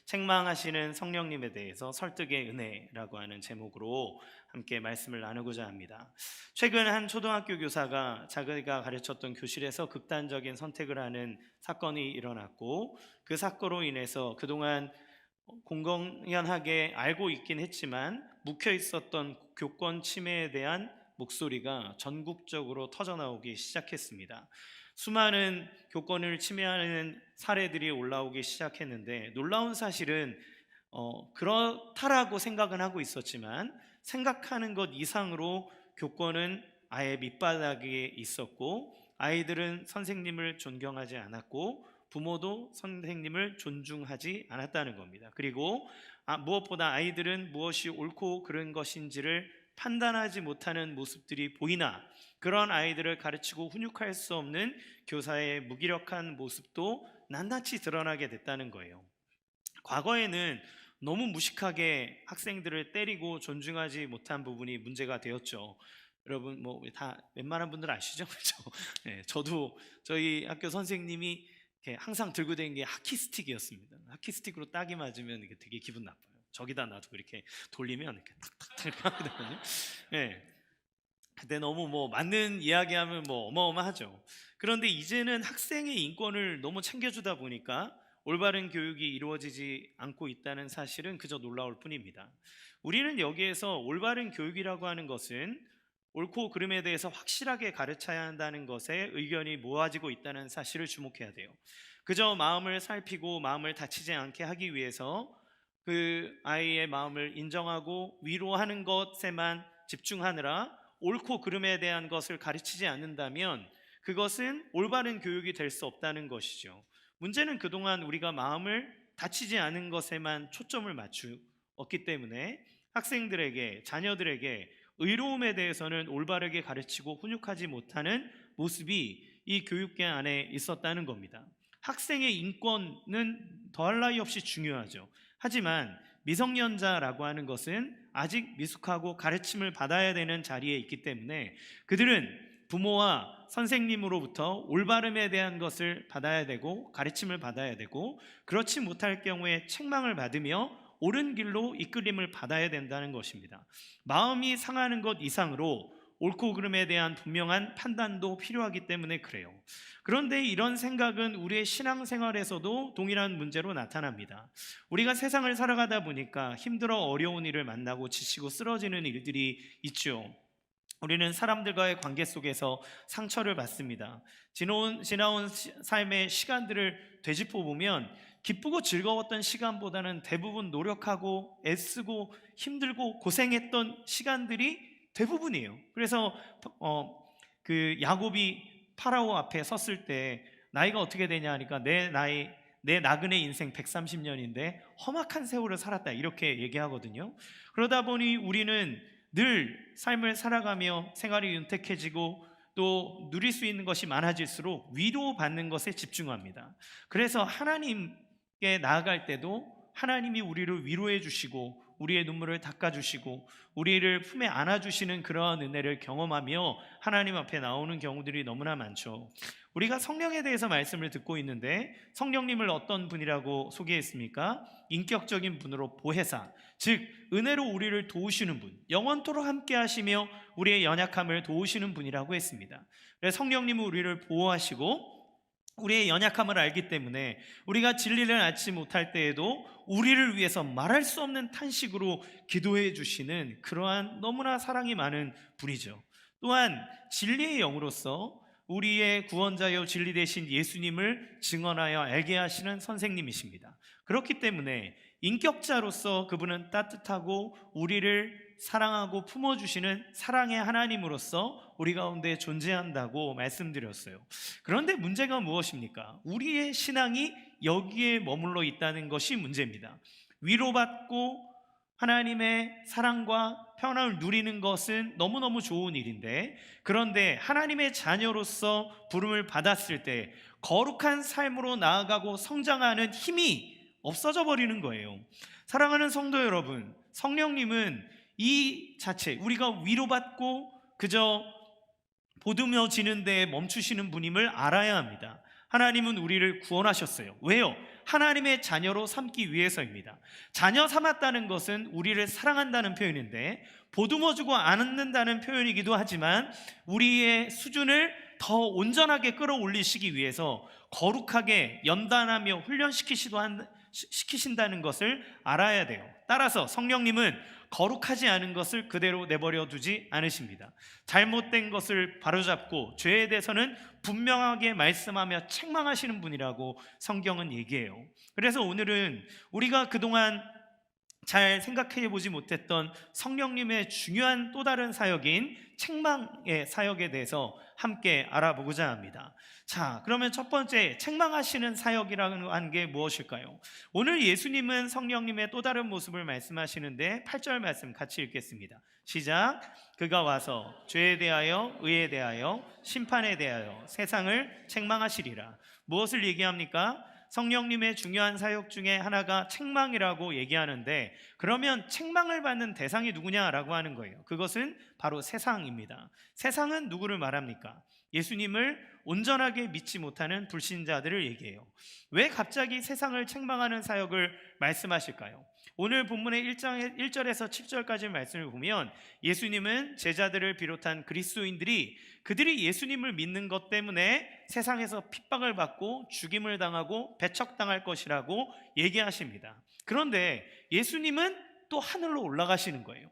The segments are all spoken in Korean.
책망하시는 성령님에 대해서 설득의 은혜라고 하는 제목으로 함께 말씀을 나누고자 합니다. 최근 한 초등학교 교사가 자기가 가르쳤던 교실에서 극단적인 선택을 하는 사건이 일어났고, 그 사건으로 인해서 그동안 공공연하게 알고 있긴 했지만 묵혀 있었던 교권 침해에 대한 목소리가 전국적으로 터져나오기 시작했습니다. 수많은 교권을 침해하는 사례들이 올라오기 시작했는데, 놀라운 사실은 그렇다라고 생각은 하고 있었지만 생각하는 것 이상으로 교권은 아예 밑바닥에 있었고, 아이들은 선생님을 존경하지 않았고 부모도 선생님을 존중하지 않았다는 겁니다. 그리고 무엇보다 아이들은 무엇이 옳고 그른 것인지를 판단하지 못하는 모습들이 보이나, 그런 아이들을 가르치고 훈육할 수 없는 교사의 무기력한 모습도 낱낱이 드러나게 됐다는 거예요. 과거에는 너무 무식하게 학생들을 때리고 존중하지 못한 부분이 문제가 되었죠. 여러분 뭐 다 웬만한 분들 아시죠? 그렇죠? 네, 저도 저희 학교 선생님이 이렇게 항상 들고 다니는 게 하키 스틱이었습니다. 하키 스틱으로 딱이 맞으면 이게 되게 기분 나빠요. 저기다 놔두고 이렇게 돌리면 이렇게 탁탁탁 이렇게 하거든요. 네. 그때 너무 뭐 맞는 이야기하면 뭐 어마어마하죠. 그런데 이제는 학생의 인권을 너무 챙겨주다 보니까 올바른 교육이 이루어지지 않고 있다는 사실은 그저 놀라울 뿐입니다. 우리는 여기에서 올바른 교육이라고 하는 것은 옳고 그름에 대해서 확실하게 가르쳐야 한다는 것에 의견이 모아지고 있다는 사실을 주목해야 돼요. 그저 마음을 살피고 마음을 다치지 않게 하기 위해서 그 아이의 마음을 인정하고 위로하는 것에만 집중하느라 옳고 그름에 대한 것을 가르치지 않는다면 그것은 올바른 교육이 될 수 없다는 것이죠. 문제는 그동안 우리가 마음을 다치지 않은 것에만 초점을 맞추었기 때문에 학생들에게, 자녀들에게 의로움에 대해서는 올바르게 가르치고 훈육하지 못하는 모습이 이 교육계 안에 있었다는 겁니다. 학생의 인권은 더할 나위 없이 중요하죠. 하지만 미성년자라고 하는 것은 아직 미숙하고 가르침을 받아야 되는 자리에 있기 때문에 그들은 부모와 선생님으로부터 올바름에 대한 것을 받아야 되고 가르침을 받아야 되고, 그렇지 못할 경우에 책망을 받으며 옳은 길로 이끌림을 받아야 된다는 것입니다. 마음이 상하는 것 이상으로 옳고 그름에 대한 분명한 판단도 필요하기 때문에 그래요. 그런데 이런 생각은 우리의 신앙생활에서도 동일한 문제로 나타납니다. 우리가 세상을 살아가다 보니까 힘들어 어려운 일을 만나고 지치고 쓰러지는 일들이 있죠. 우리는 사람들과의 관계 속에서 상처를 받습니다. 지나온 삶의 시간들을 되짚어 보면 기쁘고 즐거웠던 시간보다는 대부분 노력하고 애쓰고 힘들고 고생했던 시간들이 대부분이에요. 그래서 그 야곱이 파라오 앞에 섰을 때 나이가 어떻게 되냐 하니까 내 나그네 인생 130년인데 험악한 세월을 살았다, 이렇게 얘기하거든요. 그러다 보니 우리는 늘 삶을 살아가며 생활이 윤택해지고 또 누릴 수 있는 것이 많아질수록 위로받는 것에 집중합니다. 그래서 하나님께 나아갈 때도 하나님이 우리를 위로해 주시고 우리의 눈물을 닦아주시고 우리를 품에 안아주시는 그러한 은혜를 경험하며 하나님 앞에 나오는 경우들이 너무나 많죠. 우리가 성령에 대해서 말씀을 듣고 있는데 성령님을 어떤 분이라고 소개했습니까? 인격적인 분으로 보혜사, 즉 은혜로 우리를 도우시는 분, 영원토록 함께 하시며 우리의 연약함을 도우시는 분이라고 했습니다. 그래서 성령님은 우리를 보호하시고 우리의 연약함을 알기 때문에 우리가 진리를 알지 못할 때에도 우리를 위해서 말할 수 없는 탄식으로 기도해 주시는 그러한 너무나 사랑이 많은 분이죠. 또한 진리의 영으로서 우리의 구원자여 진리 되신 예수님을 증언하여 알게 하시는 선생님이십니다. 그렇기 때문에 인격자로서 그분은 따뜻하고 우리를 사랑하고 품어주시는 사랑의 하나님으로서 우리 가운데 존재한다고 말씀드렸어요. 그런데 문제가 무엇입니까? 우리의 신앙이 여기에 머물러 있다는 것이 문제입니다. 위로받고 하나님의 사랑과 평안을 누리는 것은 너무너무 좋은 일인데, 그런데 하나님의 자녀로서 부름을 받았을 때 거룩한 삶으로 나아가고 성장하는 힘이 없어져 버리는 거예요. 사랑하는 성도 여러분, 성령님은 이 자체, 우리가 위로받고 그저 보듬어지는 데에 멈추시는 분임을 알아야 합니다. 하나님은 우리를 구원하셨어요. 왜요? 하나님의 자녀로 삼기 위해서입니다. 자녀 삼았다는 것은 우리를 사랑한다는 표현인데, 보듬어주고 안는다는 표현이기도 하지만 우리의 수준을 더 온전하게 끌어올리시기 위해서 거룩하게 연단하며 시키신다는 것을 알아야 돼요. 따라서 성령님은 거룩하지 않은 것을 그대로 내버려 두지 않으십니다. 잘못된 것을 바로잡고 죄에 대해서는 분명하게 말씀하며 책망하시는 분이라고 성경은 얘기해요. 그래서 오늘은 우리가 그동안 잘 생각해 보지 못했던 성령님의 중요한 또 다른 사역인 책망의 사역에 대해서 함께 알아보고자 합니다. 자, 그러면 첫 번째, 책망하시는 사역이라는 하는 게 무엇일까요? 오늘 예수님은 성령님의 또 다른 모습을 말씀하시는데 8절 말씀 같이 읽겠습니다. 시작. 그가 와서 죄에 대하여, 의에 대하여, 심판에 대하여 세상을 책망하시리라. 무엇을 얘기합니까? 성령님의 중요한 사역 중에 하나가 책망이라고 얘기하는데, 그러면 책망을 받는 대상이 누구냐라고 하는 거예요. 그것은 바로 세상입니다. 세상은 누구를 말합니까? 예수님을 온전하게 믿지 못하는 불신자들을 얘기해요. 왜 갑자기 세상을 책망하는 사역을 말씀하실까요? 오늘 본문의 1절에서 7절까지 말씀을 보면 예수님은 제자들을 비롯한 그리스도인들이 그들이 예수님을 믿는 것 때문에 세상에서 핍박을 받고 죽임을 당하고 배척당할 것이라고 얘기하십니다. 그런데 예수님은 또 하늘로 올라가시는 거예요.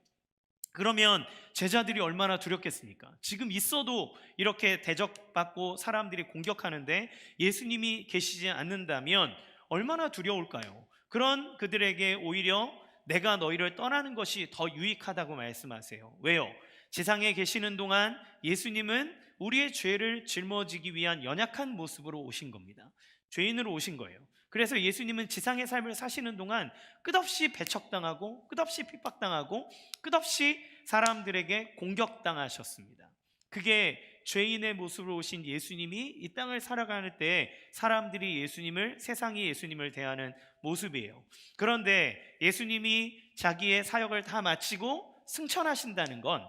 그러면 제자들이 얼마나 두렵겠습니까? 지금 있어도 이렇게 대적받고 사람들이 공격하는데 예수님이 계시지 않는다면 얼마나 두려울까요? 그런 그들에게 오히려 내가 너희를 떠나는 것이 더 유익하다고 말씀하세요. 왜요? 지상에 계시는 동안 예수님은 우리의 죄를 짊어지기 위한 연약한 모습으로 오신 겁니다. 죄인으로 오신 거예요. 그래서 예수님은 지상의 삶을 사시는 동안 끝없이 배척당하고 끝없이 핍박당하고 끝없이 사람들에게 공격당하셨습니다. 그게 죄인의 모습으로 오신 예수님이 이 땅을 살아가는 때 사람들이 세상이 예수님을 대하는 모습이에요. 그런데 예수님이 자기의 사역을 다 마치고 승천하신다는 건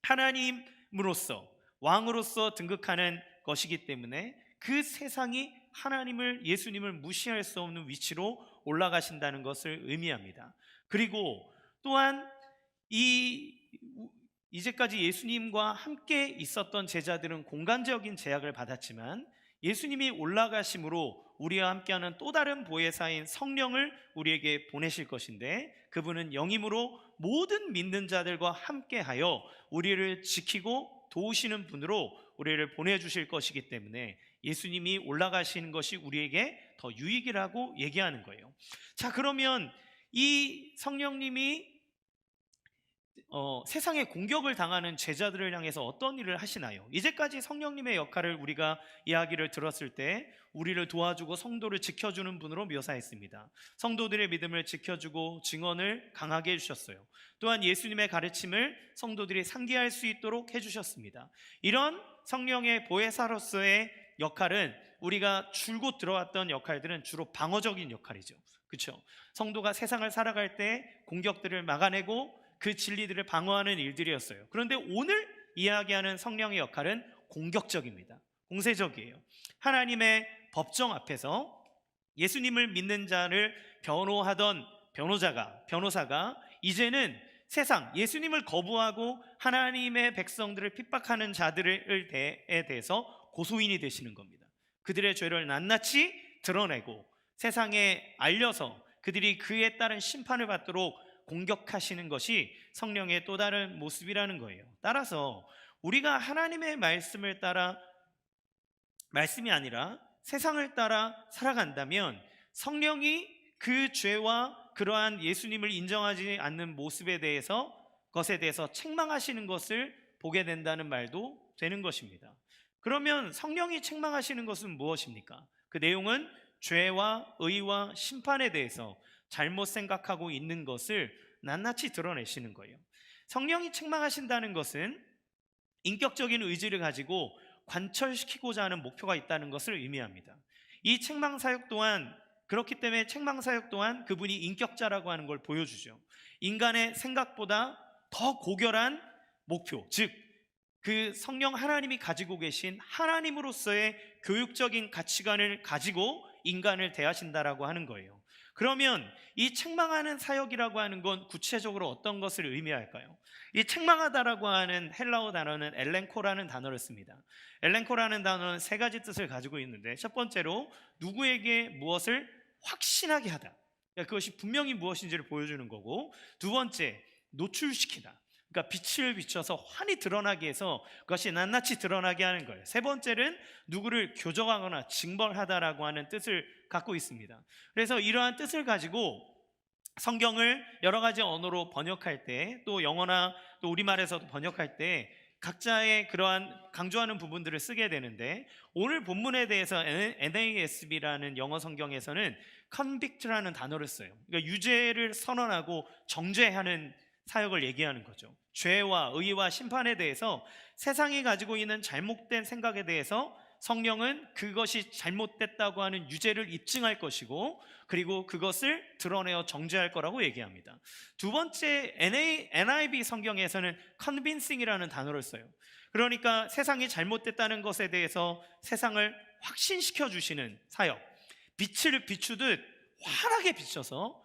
하나님으로서, 왕으로서 등극하는 것이기 때문에 그 세상이 예수님을 무시할 수 없는 위치로 올라가신다는 것을 의미합니다. 그리고 또한 이제까지 예수님과 함께 있었던 제자들은 공간적인 제약을 받았지만 예수님이 올라가심으로 우리와 함께하는 또 다른 보혜사인 성령을 우리에게 보내실 것인데, 그분은 영임으로 모든 믿는 자들과 함께하여 우리를 지키고 도우시는 분으로 우리를 보내주실 것이기 때문에 예수님이 올라가시는 것이 우리에게 더 유익이라고 얘기하는 거예요. 자, 그러면 이 성령님이 세상에 공격을 당하는 제자들을 향해서 어떤 일을 하시나요? 이제까지 성령님의 역할을 우리가 이야기를 들었을 때 우리를 도와주고 성도를 지켜주는 분으로 묘사했습니다. 성도들의 믿음을 지켜주고 증언을 강하게 해주셨어요. 또한 예수님의 가르침을 성도들이 상기할 수 있도록 해주셨습니다. 이런 성령의 보혜사로서의 역할은, 우리가 줄곧 들어왔던 역할들은 주로 방어적인 역할이죠. 그렇죠? 성도가 세상을 살아갈 때 공격들을 막아내고 그 진리들을 방어하는 일들이었어요. 그런데 오늘 이야기하는 성령의 역할은 공격적입니다. 공세적이에요. 하나님의 법정 앞에서 예수님을 믿는 자를 변호하던 변호사가 이제는 세상, 예수님을 거부하고 하나님의 백성들을 핍박하는 자들에 대해서 고소인이 되시는 겁니다. 그들의 죄를 낱낱이 드러내고 세상에 알려서 그들이 그에 따른 심판을 받도록 공격하시는 것이 성령의 또 다른 모습이라는 거예요. 따라서 우리가 하나님의 말씀이 아니라 세상을 따라 살아간다면 성령이 그 죄와 그러한 예수님을 인정하지 않는 것에 대해서 책망하시는 것을 보게 된다는 말도 되는 것입니다. 그러면 성령이 책망하시는 것은 무엇입니까? 그 내용은 죄와 의와 심판에 대해서 잘못 생각하고 있는 것을 낱낱이 드러내시는 거예요. 성령이 책망하신다는 것은 인격적인 의지를 가지고 관철시키고자 하는 목표가 있다는 것을 의미합니다. 이 책망 사역 또한, 그렇기 때문에 책망 사역 또한 그분이 인격자라고 하는 걸 보여주죠. 인간의 생각보다 더 고결한 목표, 즉 그 성령 하나님이 가지고 계신 하나님으로서의 교육적인 가치관을 가지고 인간을 대하신다라고 하는 거예요. 그러면 이 책망하는 사역이라고 하는 건 구체적으로 어떤 것을 의미할까요? 이 책망하다라고 하는 헬라어 단어는 엘렌코라는 단어를 씁니다. 엘렌코라는 단어는 세 가지 뜻을 가지고 있는데, 첫 번째로 누구에게 무엇을 확신하게 하다, 그러니까 그것이 분명히 무엇인지를 보여주는 거고, 두 번째, 노출시키다, 그러니까 빛을 비춰서 환히 드러나게 해서 그것이 낱낱이 드러나게 하는 거예요. 세 번째는 누구를 교정하거나 징벌하다라고 하는 뜻을 갖고 있습니다. 그래서 이러한 뜻을 가지고 성경을 여러 가지 언어로 번역할 때, 또 영어나 또 우리말에서도 번역할 때 각자의 그러한 강조하는 부분들을 쓰게 되는데, 오늘 본문에 대해서 NASB라는 영어 성경에서는 convict라는 단어를 써요. 그러니까 유죄를 선언하고 정죄하는 사역을 얘기하는 거죠. 죄와 의와 심판에 대해서, 세상이 가지고 있는 잘못된 생각에 대해서 성령은 그것이 잘못됐다고 하는 유죄를 입증할 것이고, 그리고 그것을 드러내어 정죄할 거라고 얘기합니다. 두 번째, NIV 성경에서는 convincing이라는 단어를 써요. 그러니까 세상이 잘못됐다는 것에 대해서 세상을 확신시켜 주시는 사역, 빛을 비추듯 환하게 비춰서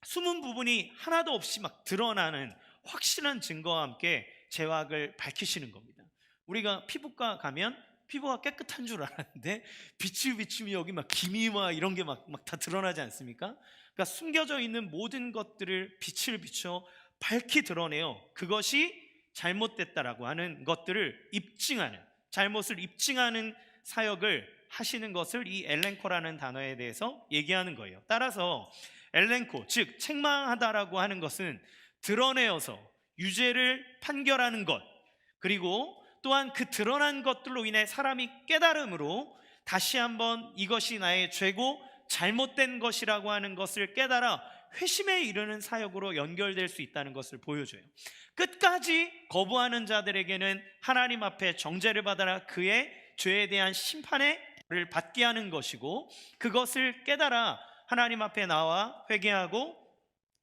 숨은 부분이 하나도 없이 막 드러나는 확실한 증거와 함께 죄악을 밝히시는 겁니다. 우리가 피부과 가면 피부가 깨끗한 줄 알았는데 빛을 비추면 여기 막 기미와 이런 게 막 다 드러나지 않습니까? 그러니까 숨겨져 있는 모든 것들을 빛을 비춰 밝히 드러내요. 그것이 잘못됐다라고 하는 것들을 입증하는, 잘못을 입증하는 사역을 하시는 것을 이 엘렌코라는 단어에 대해서 얘기하는 거예요. 따라서 엘렌코, 즉 책망하다라고 하는 것은 드러내어서 유죄를 판결하는 것, 그리고 또한 그 드러난 것들로 인해 사람이 깨달음으로 다시 한번 이것이 나의 죄고 잘못된 것이라고 하는 것을 깨달아 회심에 이르는 사역으로 연결될 수 있다는 것을 보여줘요. 끝까지 거부하는 자들에게는 하나님 앞에 정죄를 받아라 그의 죄에 대한 심판을 받게 하는 것이고, 그것을 깨달아 하나님 앞에 나와 회개하고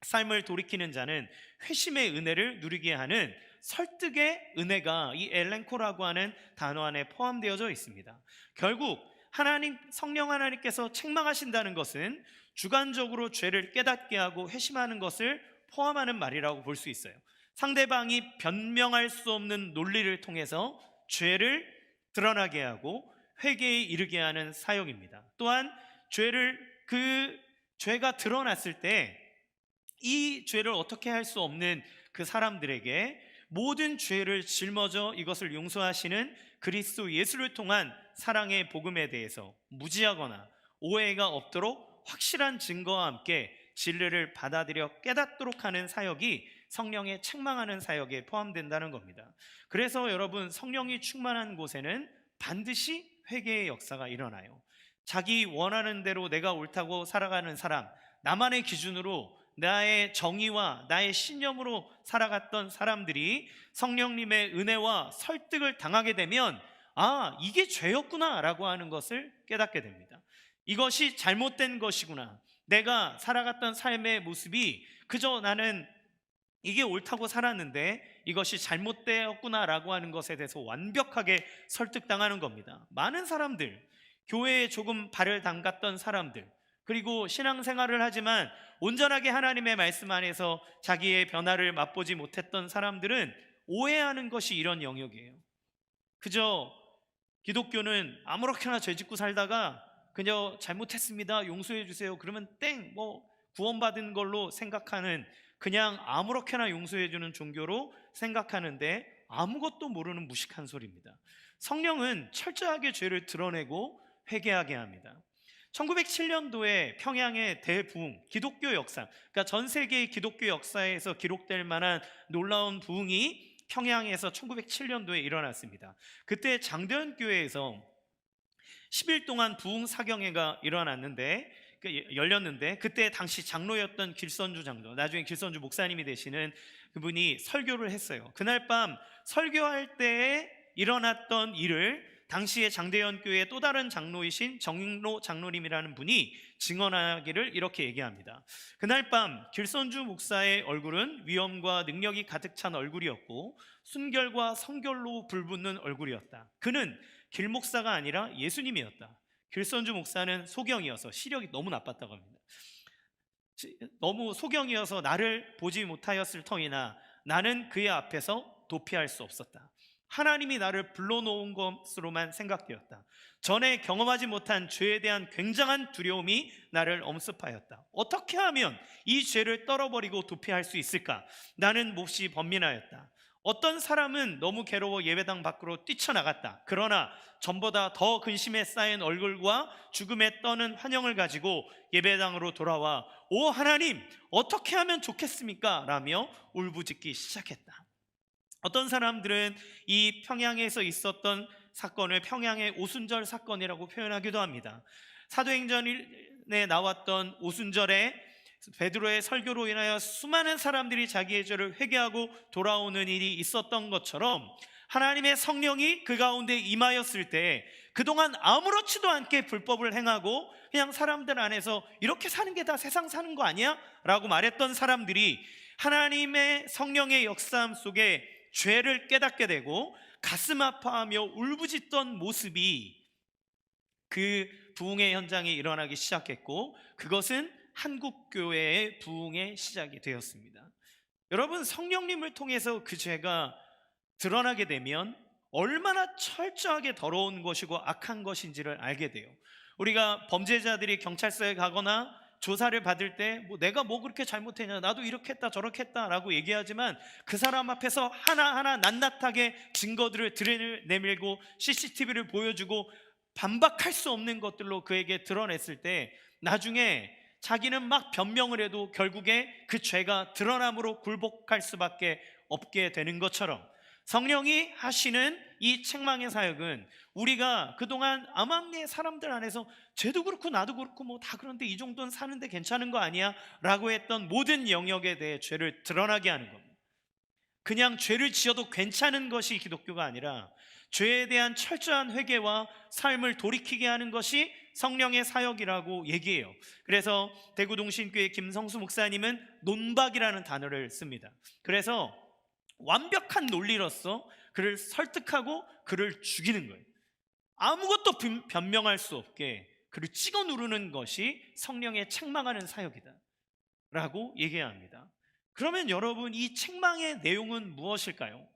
삶을 돌이키는 자는 회심의 은혜를 누리게 하는 설득의 은혜가 이 엘렌코라고 하는 단어 안에 포함되어져 있습니다. 결국 성령 하나님께서 책망하신다는 것은 주관적으로 죄를 깨닫게 하고 회심하는 것을 포함하는 말이라고 볼 수 있어요. 상대방이 변명할 수 없는 논리를 통해서 죄를 드러나게 하고 회개에 이르게 하는 사역입니다. 또한 죄가 드러났을 때 이 죄를 어떻게 할 수 없는 그 사람들에게 모든 죄를 짊어져 이것을 용서하시는 그리스도 예수를 통한 사랑의 복음에 대해서 무지하거나 오해가 없도록 확실한 증거와 함께 진리를 받아들여 깨닫도록 하는 사역이 성령의 책망하는 사역에 포함된다는 겁니다. 그래서 여러분, 성령이 충만한 곳에는 반드시 회개의 역사가 일어나요. 자기 원하는 대로 내가 옳다고 살아가는 사람, 나만의 기준으로 나의 정의와 나의 신념으로 살아갔던 사람들이 성령님의 은혜와 설득을 당하게 되면 이게 죄였구나 라고 하는 것을 깨닫게 됩니다. 이것이 잘못된 것이구나, 내가 살아갔던 삶의 모습이 그저 나는 이게 옳다고 살았는데 이것이 잘못되었구나 라고 하는 것에 대해서 완벽하게 설득당하는 겁니다. 많은 사람들, 교회에 조금 발을 담갔던 사람들, 그리고 신앙생활을 하지만 온전하게 하나님의 말씀 안에서 자기의 변화를 맛보지 못했던 사람들은 오해하는 것이 이런 영역이에요. 그저 기독교는 아무렇게나 죄짓고 살다가 그저 잘못했습니다, 용서해 주세요, 그러면 구원받은 걸로 생각하는, 그냥 아무렇게나 용서해 주는 종교로 생각하는데 아무것도 모르는 무식한 소리입니다. 성령은 철저하게 죄를 드러내고 회개하게 합니다. 1907년도에 평양의 대부흥, 기독교 역사, 그러니까 전 세계의 기독교 역사에서 기록될 만한 놀라운 부흥이 평양에서 1907년도에 일어났습니다. 그때 장대현 교회에서 10일 동안 부흥 사경회가 열렸는데, 그때 당시 장로였던 길선주 장로, 나중에 길선주 목사님이 되시는 그분이 설교를 했어요. 그날 밤 설교할 때에 일어났던 일을 당시의 장대현 교회의 또 다른 장로이신 정인로 장로님이라는 분이 증언하기를 이렇게 얘기합니다. 그날 밤 길선주 목사의 얼굴은 위엄과 능력이 가득 찬 얼굴이었고 순결과 성결로 불붙는 얼굴이었다. 그는 길 목사가 아니라 예수님이었다. 길선주 목사는 소경이어서 시력이 너무 나빴다고 합니다. 너무 소경이어서 나를 보지 못하였을 터이나 나는 그의 앞에서 도피할 수 없었다. 하나님이 나를 불러놓은 것으로만 생각되었다. 전에 경험하지 못한 죄에 대한 굉장한 두려움이 나를 엄습하였다. 어떻게 하면 이 죄를 떨어버리고 도피할 수 있을까? 나는 몹시 번민하였다. 어떤 사람은 너무 괴로워 예배당 밖으로 뛰쳐나갔다. 그러나 전보다 더 근심에 쌓인 얼굴과 죽음에 떠는 환영을 가지고 예배당으로 돌아와 오 하나님 어떻게 하면 좋겠습니까? 라며 울부짖기 시작했다. 어떤 사람들은 이 평양에서 있었던 사건을 평양의 오순절 사건이라고 표현하기도 합니다. 사도행전에 나왔던 오순절에 베드로의 설교로 인하여 수많은 사람들이 자기의 죄를 회개하고 돌아오는 일이 있었던 것처럼 하나님의 성령이 그 가운데 임하였을 때 그동안 아무렇지도 않게 불법을 행하고 그냥 사람들 안에서 이렇게 사는 게 다 세상 사는 거 아니야? 라고 말했던 사람들이 하나님의 성령의 역사함 속에 죄를 깨닫게 되고 가슴 아파하며 울부짖던 모습이 그 부흥의 현장에 일어나기 시작했고 그것은 한국교회의 부흥의 시작이 되었습니다. 여러분 성령님을 통해서 그 죄가 드러나게 되면 얼마나 철저하게 더러운 것이고 악한 것인지를 알게 돼요. 우리가 범죄자들이 경찰서에 가거나 조사를 받을 때 내가 뭐 그렇게 잘못했냐 나도 이렇게 했다 저렇게 했다 라고 얘기하지만 그 사람 앞에서 하나하나 낱낱하게 증거들을 들여내밀고 CCTV를 보여주고 반박할 수 없는 것들로 그에게 드러냈을 때 나중에 자기는 막 변명을 해도 결국에 그 죄가 드러남으로 굴복할 수밖에 없게 되는 것처럼 성령이 하시는 이 책망의 사역은 우리가 그동안 암암리의 사람들 안에서 쟤도 그렇고 나도 그렇고 뭐 다 그런데 이 정도는 사는데 괜찮은 거 아니야? 라고 했던 모든 영역에 대해 죄를 드러나게 하는 겁니다. 그냥 죄를 지어도 괜찮은 것이 기독교가 아니라 죄에 대한 철저한 회개와 삶을 돌이키게 하는 것이 성령의 사역이라고 얘기해요. 그래서 대구동신교회 김성수 목사님은 논박이라는 단어를 씁니다. 그래서 완벽한 논리로서 그를 설득하고 그를 죽이는 거예요. 아무것도 변명할 수 없게 그를 찍어 누르는 것이 성령의 책망하는 사역이다 라고 얘기합니다. 그러면 여러분 이 책망의 내용은 무엇일까요?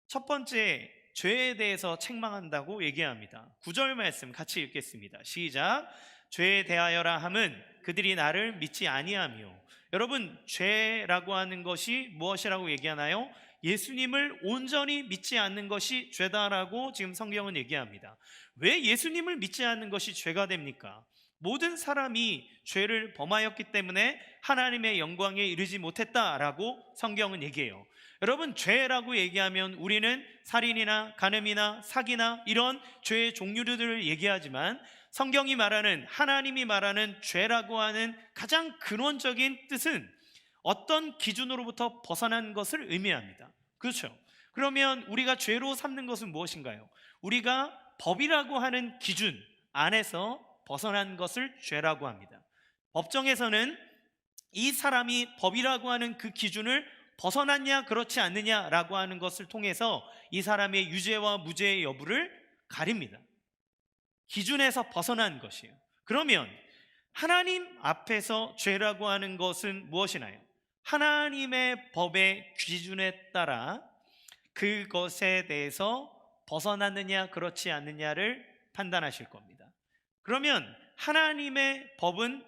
첫 번째 죄에 대해서 책망한다고 얘기합니다. 9절 말씀 같이 읽겠습니다. 시작. 죄에 대하여라 함은 그들이 나를 믿지 아니하며. 여러분 죄라고 하는 것이 무엇이라고 얘기하나요? 예수님을 온전히 믿지 않는 것이 죄다라고 지금 성경은 얘기합니다. 왜 예수님을 믿지 않는 것이 죄가 됩니까? 모든 사람이 죄를 범하였기 때문에 하나님의 영광에 이르지 못했다라고 성경은 얘기해요. 여러분 죄라고 얘기하면 우리는 살인이나 간음이나 사기나 이런 죄의 종류들을 얘기하지만 성경이 말하는 하나님이 말하는 죄라고 하는 가장 근원적인 뜻은 어떤 기준으로부터 벗어난 것을 의미합니다. 그렇죠? 그러면 우리가 죄로 삼는 것은 무엇인가요? 우리가 법이라고 하는 기준 안에서 벗어난 것을 죄라고 합니다. 법정에서는 이 사람이 법이라고 하는 그 기준을 벗어났냐 그렇지 않느냐라고 하는 것을 통해서 이 사람의 유죄와 무죄의 여부를 가립니다. 기준에서 벗어난 것이에요. 그러면 하나님 앞에서 죄라고 하는 것은 무엇이나요? 하나님의 법의 기준에 따라 그것에 대해서 벗어났느냐 그렇지 않느냐를 판단하실 겁니다. 그러면 하나님의 법은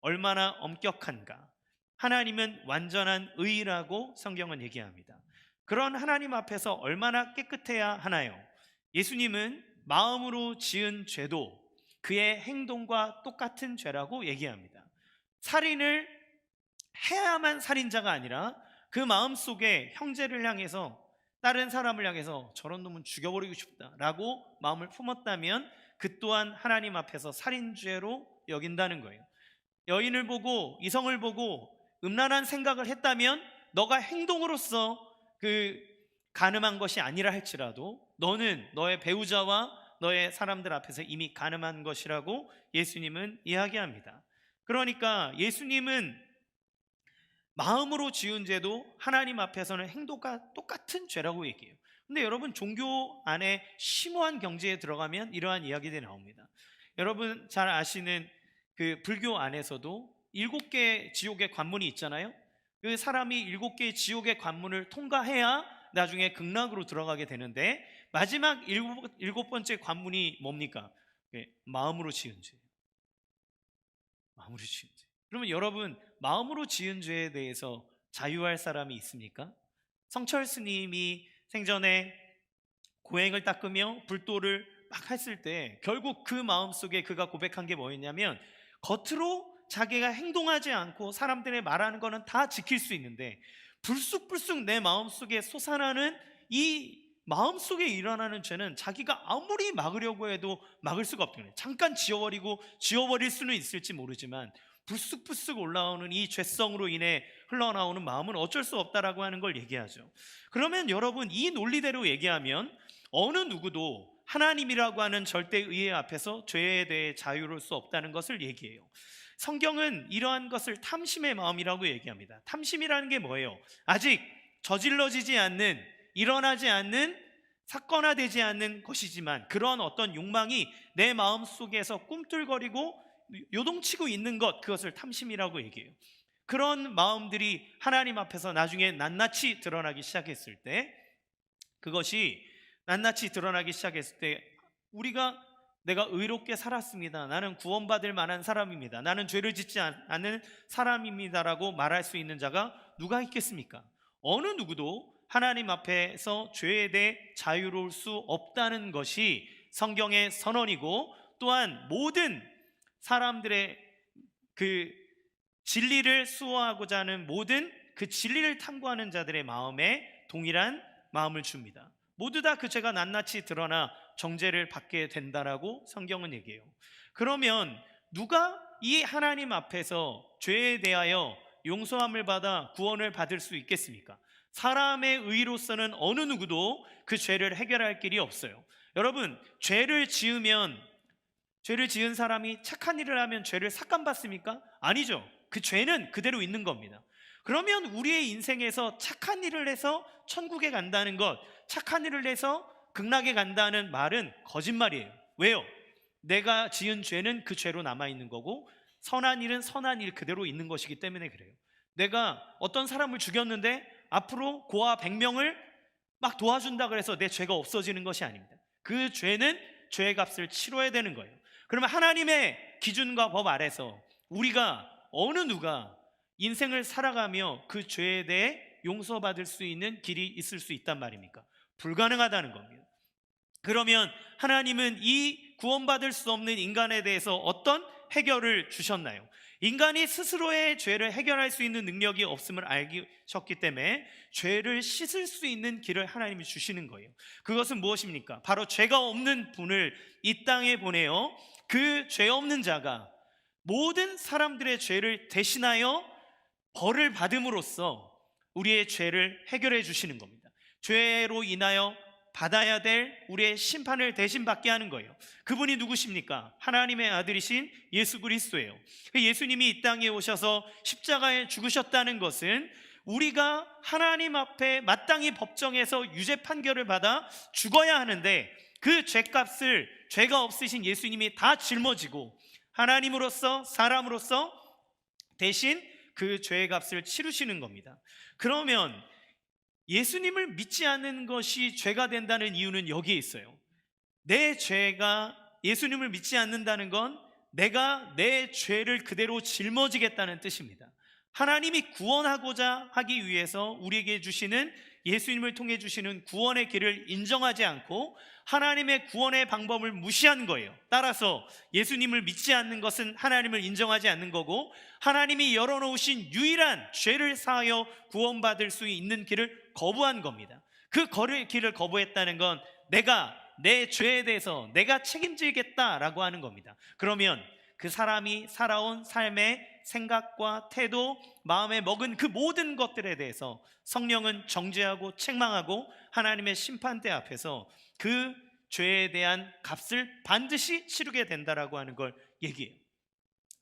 얼마나 엄격한가? 하나님은 완전한 의라고 성경은 얘기합니다. 그런 하나님 앞에서 얼마나 깨끗해야 하나요? 예수님은 마음으로 지은 죄도 그의 행동과 똑같은 죄라고 얘기합니다. 살인을 해야만 살인자가 아니라 그 마음속에 형제를 향해서 다른 사람을 향해서 저런 놈은 죽여버리고 싶다라고 마음을 품었다면 그 또한 하나님 앞에서 살인죄로 여긴다는 거예요. 여인을 보고 이성을 보고 음란한 생각을 했다면 너가 행동으로서 그 간음한 것이 아니라 할지라도 너는 너의 배우자와 너의 사람들 앞에서 이미 간음한 것이라고 예수님은 이야기합니다. 그러니까 예수님은 마음으로 지은 죄도 하나님 앞에서는 행동과 똑같은 죄라고 얘기해요. 근데 여러분, 종교 안에 심오한 경지에 들어가면 이러한 이야기들이 나옵니다. 여러분 잘 아시는 그 불교 안에서도 7개 지옥의 관문이 있잖아요. 그 사람이 7개의 지옥의 관문을 통과해야 나중에 극락으로 들어가게 되는데, 마지막 일곱 번째 관문이 뭡니까? 마음으로 지은 죄. 마음으로 지은 죄. 그러면 여러분, 마음으로 지은 죄에 대해서 자유할 사람이 있습니까? 성철 스님이 생전에 고행을 닦으며 불도를 막 했을 때 결국 그 마음속에 그가 고백한 게 뭐였냐면, 겉으로 자기가 행동하지 않고 사람들의 말하는 거는 다 지킬 수 있는데 불쑥불쑥 내 마음속에 솟아나는 이 마음속에 일어나는 죄는 자기가 아무리 막으려고 해도 막을 수가 없다는 거예요. 잠깐 지워버릴 수는 있을지 모르지만 불쑥불쑥 올라오는 이 죄성으로 인해 흘러나오는 마음은 어쩔 수 없다라고 하는 걸 얘기하죠. 그러면 여러분, 이 논리대로 얘기하면 어느 누구도 하나님이라고 하는 절대 의의 앞에서 죄에 대해 자유로울 수 없다는 것을 얘기해요. 성경은 이러한 것을 탐심의 마음이라고 얘기합니다. 탐심이라는 게 뭐예요? 아직 저질러지지 않는, 일어나지 않는, 사건화되지 않는 것이지만 그런 어떤 욕망이 내 마음 속에서 꿈틀거리고 요동치고 있는 것, 그것을 탐심이라고 얘기해요. 그런 마음들이 하나님 앞에서 나중에 낱낱이 드러나기 시작했을 때, 그것이 낱낱이 드러나기 시작했을 때 내가 의롭게 살았습니다, 나는 구원받을 만한 사람입니다, 나는 죄를 짓지 않는 사람입니다라고 말할 수 있는 자가 누가 있겠습니까? 어느 누구도 하나님 앞에서 죄에 대해 자유로울 수 없다는 것이 성경의 선언이고, 또한 모든 사람들의 그 진리를 수호하고자 하는 모든 그 진리를 탐구하는 자들의 마음에 동일한 마음을 줍니다. 모두 다 그 죄가 낱낱이 드러나 정죄를 받게 된다라고 성경은 얘기해요. 그러면 누가 이 하나님 앞에서 죄에 대하여 용서함을 받아 구원을 받을 수 있겠습니까? 사람의 의로서는 어느 누구도 그 죄를 해결할 길이 없어요. 여러분, 죄를 지은 사람이 착한 일을 하면 죄를 삭감받습니까? 아니죠. 그 죄는 그대로 있는 겁니다. 그러면 우리의 인생에서 착한 일을 해서 천국에 간다는 것, 착한 일을 해서 극락에 간다는 말은 거짓말이에요. 왜요? 내가 지은 죄는 그 죄로 남아있는 거고, 선한 일은 선한 일 그대로 있는 것이기 때문에 그래요. 내가 어떤 사람을 죽였는데 앞으로 고아 100명을 막 도와준다 그래서 내 죄가 없어지는 것이 아닙니다. 그 죄는 죄의 값을 치러야 되는 거예요. 그러면 하나님의 기준과 법 아래서 우리가 어느 누가 인생을 살아가며 그 죄에 대해 용서받을 수 있는 길이 있을 수 있단 말입니까? 불가능하다는 겁니다. 그러면 하나님은 이 구원받을 수 없는 인간에 대해서 어떤 해결을 주셨나요? 인간이 스스로의 죄를 해결할 수 있는 능력이 없음을 알셨기 때문에 죄를 씻을 수 있는 길을 하나님이 주시는 거예요. 그것은 무엇입니까? 바로 죄가 없는 분을 이 땅에 보내어 그 죄 없는 자가 모든 사람들의 죄를 대신하여 벌을 받음으로써 우리의 죄를 해결해 주시는 겁니다. 죄로 인하여 받아야 될 우리의 심판을 대신 받게 하는 거예요. 그분이 누구십니까? 하나님의 아들이신 예수 그리스도예요. 예수님이 이 땅에 오셔서 십자가에 죽으셨다는 것은 우리가 하나님 앞에 마땅히 법정에서 유죄 판결을 받아 죽어야 하는데, 그 죄값을 죄가 없으신 예수님이 다 짊어지고 하나님으로서 사람으로서 대신 그 죄의 값을 치르시는 겁니다. 그러면 예수님을 믿지 않는 것이 죄가 된다는 이유는 여기에 있어요. 내 죄가, 예수님을 믿지 않는다는 건 내가 내 죄를 그대로 짊어지겠다는 뜻입니다. 하나님이 구원하고자 하기 위해서 우리에게 주시는, 예수님을 통해 주시는 구원의 길을 인정하지 않고 하나님의 구원의 방법을 무시한 거예요. 따라서 예수님을 믿지 않는 것은 하나님을 인정하지 않는 거고, 하나님이 열어놓으신 유일한 죄를 사하여 구원받을 수 있는 길을 거부한 겁니다. 그 길을 거부했다는 건 내가 내 죄에 대해서 내가 책임지겠다라고 하는 겁니다. 그러면 그 사람이 살아온 삶의 생각과 태도, 마음에 먹은 그 모든 것들에 대해서 성령은 정죄하고 책망하고 하나님의 심판대 앞에서 그 죄에 대한 값을 반드시 치르게 된다라고 하는 걸 얘기해요.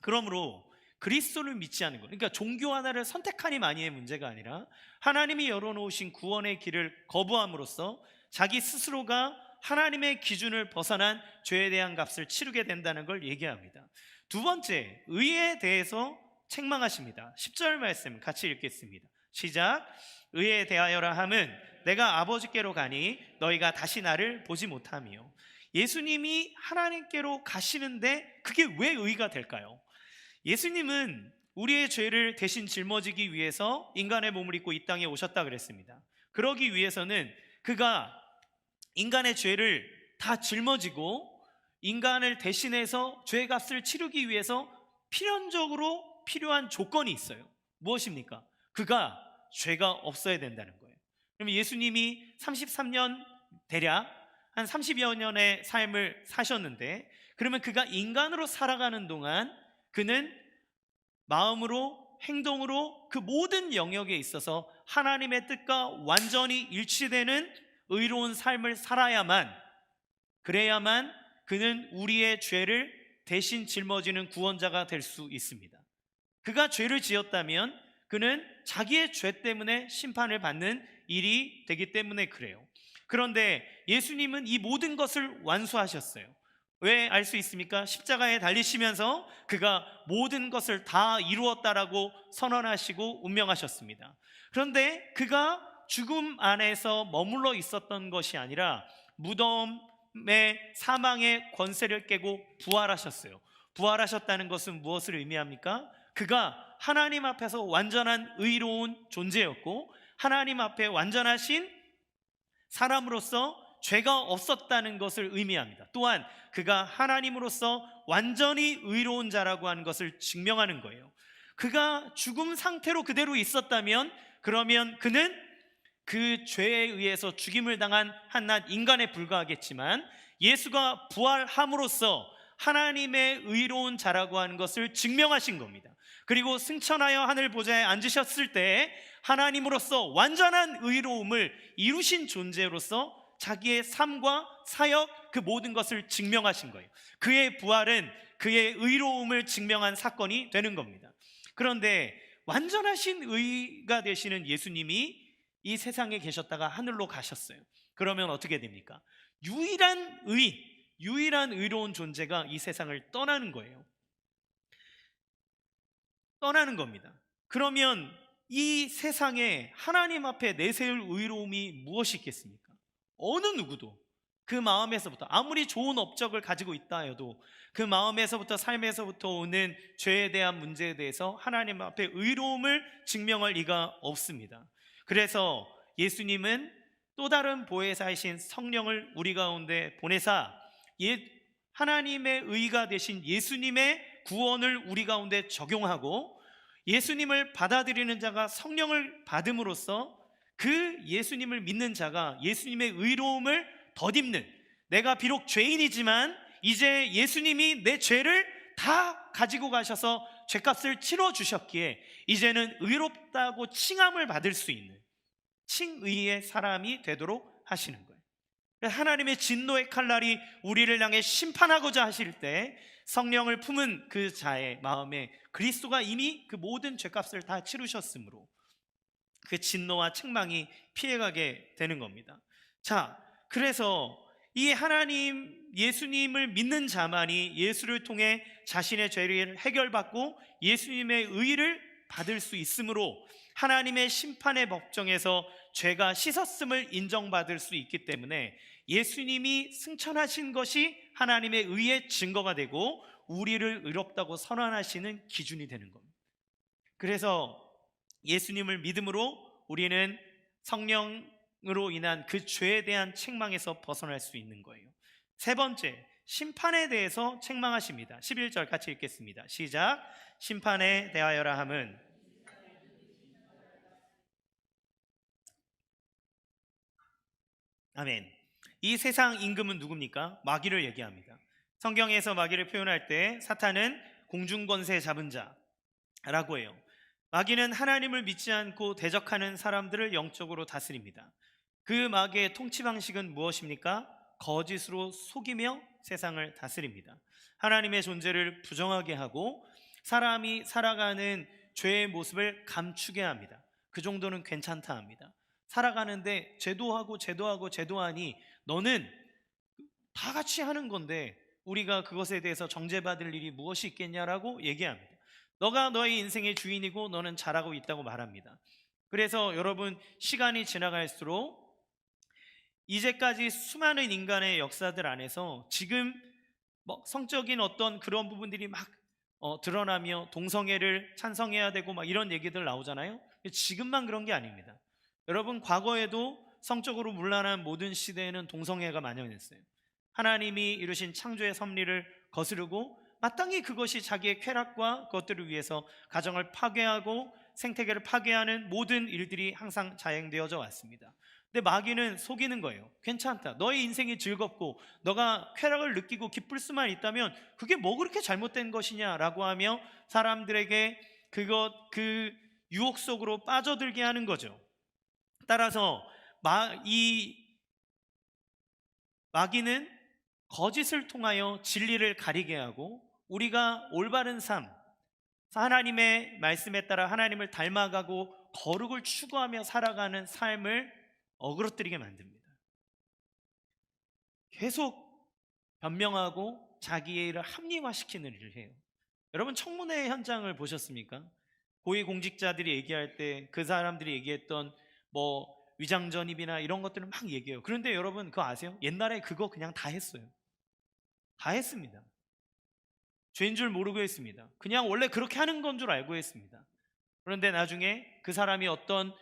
그러므로 그리스도를 믿지 않는 것, 그러니까 종교 하나를 선택하니 마니의 문제가 아니라 하나님이 열어놓으신 구원의 길을 거부함으로써 자기 스스로가 하나님의 기준을 벗어난 죄에 대한 값을 치르게 된다는 걸 얘기합니다. 두 번째, 의에 대해서 책망하십니다. 10절 말씀 같이 읽겠습니다. 시작. 의에 대하여라 함은 내가 아버지께로 가니 너희가 다시 나를 보지 못하며. 예수님이 하나님께로 가시는데 그게 왜 의가 될까요? 예수님은 우리의 죄를 대신 짊어지기 위해서 인간의 몸을 입고 이 땅에 오셨다 그랬습니다. 그러기 위해서는 그가 인간의 죄를 다 짊어지고 인간을 대신해서 죄값을 치르기 위해서 필연적으로 필요한 조건이 있어요. 무엇입니까? 그가 죄가 없어야 된다는 거예요. 그러면 예수님이 33년 대략 한 30여 년의 삶을 사셨는데, 그러면 그가 인간으로 살아가는 동안 그는 마음으로 행동으로 그 모든 영역에 있어서 하나님의 뜻과 완전히 일치되는 의로운 삶을 살아야만, 그래야만 그는 우리의 죄를 대신 짊어지는 구원자가 될 수 있습니다. 그가 죄를 지었다면 그는 자기의 죄 때문에 심판을 받는 일이 되기 때문에 그래요. 그런데 예수님은 이 모든 것을 완수하셨어요. 왜 알 수 있습니까? 십자가에 달리시면서 그가 모든 것을 다 이루었다라고 선언하시고 운명하셨습니다. 그런데 그가 죽음 안에서 머물러 있었던 것이 아니라 무덤의 사망의 권세를 깨고 부활하셨어요. 부활하셨다는 것은 무엇을 의미합니까? 그가 하나님 앞에서 완전한 의로운 존재였고 하나님 앞에 완전하신 사람으로서 죄가 없었다는 것을 의미합니다. 또한 그가 하나님으로서 완전히 의로운 자라고 하는 것을 증명하는 거예요. 그가 죽음 상태로 그대로 있었다면 그러면 그는 그 죄에 의해서 죽임을 당한 한낱 인간에 불과하겠지만, 예수가 부활함으로써 하나님의 의로운 자라고 하는 것을 증명하신 겁니다. 그리고 승천하여 하늘 보좌에 앉으셨을 때 하나님으로서 완전한 의로움을 이루신 존재로서 자기의 삶과 사역 그 모든 것을 증명하신 거예요. 그의 부활은 그의 의로움을 증명한 사건이 되는 겁니다. 그런데 완전하신 의가 되시는 예수님이 이 세상에 계셨다가 하늘로 가셨어요. 그러면 어떻게 됩니까? 유일한 의로운 존재가 이 세상을 떠나는 거예요. 떠나는 겁니다. 그러면 이 세상에 하나님 앞에 내세울 의로움이 무엇이 있겠습니까? 어느 누구도 그 마음에서부터, 아무리 좋은 업적을 가지고 있다 해도 그 마음에서부터, 삶에서부터 오는 죄에 대한 문제에 대해서 하나님 앞에 의로움을 증명할 리가 없습니다. 그래서 예수님은 또 다른 보혜사이신 성령을 우리 가운데 보내사 하나님의 의가 되신 예수님의 구원을 우리 가운데 적용하고, 예수님을 받아들이는 자가 성령을 받음으로써 그 예수님을 믿는 자가 예수님의 의로움을 덧입는, 내가 비록 죄인이지만 이제 예수님이 내 죄를 다 가지고 가셔서 죄값을 치러주셨기에 이제는 의롭다고 칭함을 받을 수 있는 칭의의 사람이 되도록 하시는 거예요. 하나님의 진노의 칼날이 우리를 향해 심판하고자 하실 때 성령을 품은 그 자의 마음에 그리스도가 이미 그 모든 죄값을 다 치르셨으므로 그 진노와 책망이 피해가게 되는 겁니다. 자, 그래서 이 하나님 예수님을 믿는 자만이 예수를 통해 자신의 죄를 해결받고 예수님의 의를 받을 수 있으므로 하나님의 심판의 법정에서 죄가 씻었음을 인정받을 수 있기 때문에 예수님이 승천하신 것이 하나님의 의의 증거가 되고 우리를 의롭다고 선언하시는 기준이 되는 겁니다. 그래서 예수님을 믿음으로 우리는 성령으로 인한 그 죄에 대한 책망에서 벗어날 수 있는 거예요. 세 번째, 심판에 대해서 책망하십니다. 11절 같이 읽겠습니다. 시작. 심판에 대하여라 함은 아멘. 이 세상 임금은 누굽니까? 마귀를 얘기합니다. 성경에서 마귀를 표현할 때 사탄은 공중권세 잡은 자라고 해요. 마귀는 하나님을 믿지 않고 대적하는 사람들을 영적으로 다스립니다. 그 마귀의 통치 방식은 무엇입니까? 거짓으로 속이며 세상을 다스립니다. 하나님의 존재를 부정하게 하고 사람이 살아가는 죄의 모습을 감추게 합니다. 그 정도는 괜찮다 합니다. 살아가는데 제도하니 너는 다 같이 하는 건데 우리가 그것에 대해서 정죄받을 일이 무엇이 있겠냐라고 얘기합니다. 너가 너의 인생의 주인이고 너는 잘하고 있다고 말합니다. 그래서 여러분, 시간이 지나갈수록 이제까지 수많은 인간의 역사들 안에서 지금 성적인 어떤 그런 부분들이 막 드러나며 동성애를 찬성해야 되고 막 이런 얘기들 나오잖아요. 지금만 그런 게 아닙니다. 여러분, 과거에도 성적으로 문란한 모든 시대에는 동성애가 만연했어요. 하나님이 이루신 창조의 섭리를 거스르고 마땅히 그것이 자기의 쾌락과 그것들을 위해서 가정을 파괴하고 생태계를 파괴하는 모든 일들이 항상 자행되어져 왔습니다. 근데 마귀는 속이는 거예요. 괜찮다, 너의 인생이 즐겁고 너가 쾌락을 느끼고 기쁠 수만 있다면 그게 뭐 그렇게 잘못된 것이냐라고 하며 사람들에게 그 유혹 속으로 빠져들게 하는 거죠. 따라서 이 마귀는 거짓을 통하여 진리를 가리게 하고 우리가 올바른 삶, 하나님의 말씀에 따라 하나님을 닮아가고 거룩을 추구하며 살아가는 삶을 어그러뜨리게 만듭니다. 계속 변명하고 자기의 일을 합리화시키는 일을 해요. 여러분, 청문회 현장을 보셨습니까? 고위공직자들이 얘기할 때 그 사람들이 얘기했던 위장전입이나 이런 것들을 막 얘기해요. 그런데 여러분, 그거 아세요? 옛날에 그거 그냥 다 했어요. 다 했습니다. 죄인 줄 모르고 했습니다. 그냥 원래 그렇게 하는 건 줄 알고 했습니다. 그런데 나중에 그 사람이 어떤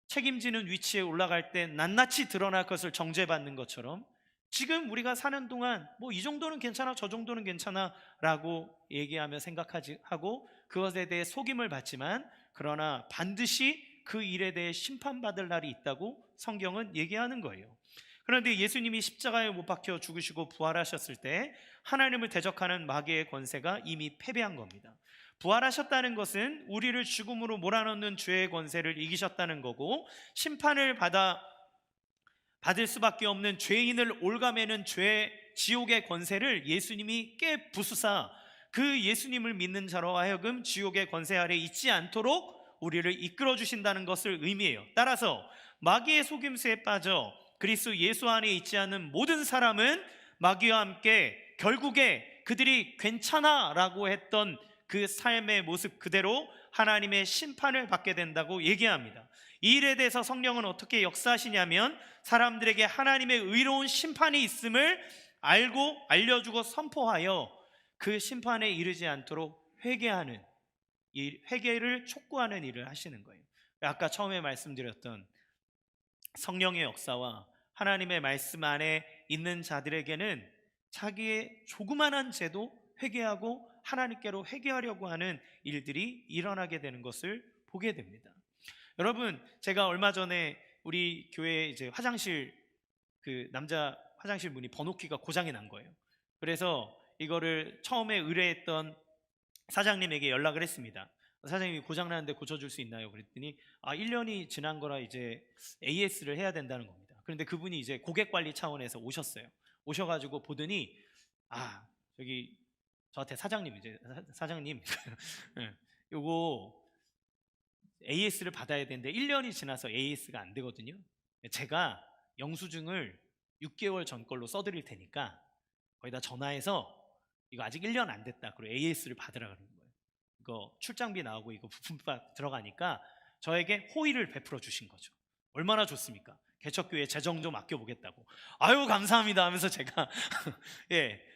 책임지는 위치에 올라갈 때 낱낱이 드러날 것을 정죄받는 것처럼 지금 우리가 사는 동안 이 정도는 괜찮아, 저 정도는 괜찮아 라고 얘기하며 생각하고 그것에 대해 속임을 받지만, 그러나 반드시 그 일에 대해 심판받을 날이 있다고 성경은 얘기하는 거예요. 그런데 예수님이 십자가에 못 박혀 죽으시고 부활하셨을 때 하나님을 대적하는 마귀의 권세가 이미 패배한 겁니다. 부활하셨다는 것은 우리를 죽음으로 몰아넣는 죄의 권세를 이기셨다는 거고, 심판을 받을 수밖에 없는 죄인을 옭아매는 지옥의 권세를 예수님이 깨부수사 그 예수님을 믿는 자로 하여금 지옥의 권세 아래 있지 않도록 우리를 이끌어 주신다는 것을 의미해요. 따라서 마귀의 속임수에 빠져 그리스도 예수 안에 있지 않는 모든 사람은 마귀와 함께 결국에 그들이 괜찮아 라고 했던 그 삶의 모습 그대로 하나님의 심판을 받게 된다고 얘기합니다. 이 일에 대해서 성령은 어떻게 역사하시냐면 사람들에게 하나님의 의로운 심판이 있음을 알고 알려주고 선포하여 그 심판에 이르지 않도록 회개를 촉구하는 일을 하시는 거예요. 아까 처음에 말씀드렸던 성령의 역사와 하나님의 말씀 안에 있는 자들에게는 자기의 조그만한 죄도 회개하고 하나님께로 회개하려고 하는 일들이 일어나게 되는 것을 보게 됩니다. 여러분, 제가 얼마 전에 우리 교회 이제 화장실 남자 화장실 문이 번호키가 고장이 난 거예요. 그래서 이거를 처음에 의뢰했던 사장님에게 연락을 했습니다. 사장님이 고장나는데 고쳐줄 수 있나요? 그랬더니 1년이 지난 거라 이제 AS를 해야 된다는 겁니다. 그런데 그분이 이제 고객 관리 차원에서 오셨어요. 오셔가지고 보더니 저기 저한테 사장님 요거 AS를 받아야 되는데 1년이 지나서 AS가 안 되거든요. 제가 영수증을 6개월 전 걸로 써드릴 테니까 거기다 전화해서 이거 아직 1년 안 됐다, 그리고 AS를 받으라 그러는 거예요. 이거 출장비 나오고 이거 부품값 들어가니까 저에게 호의를 베풀어 주신 거죠. 얼마나 좋습니까? 개척교회 재정 좀 아껴보겠다고. 아유 감사합니다 하면서 제가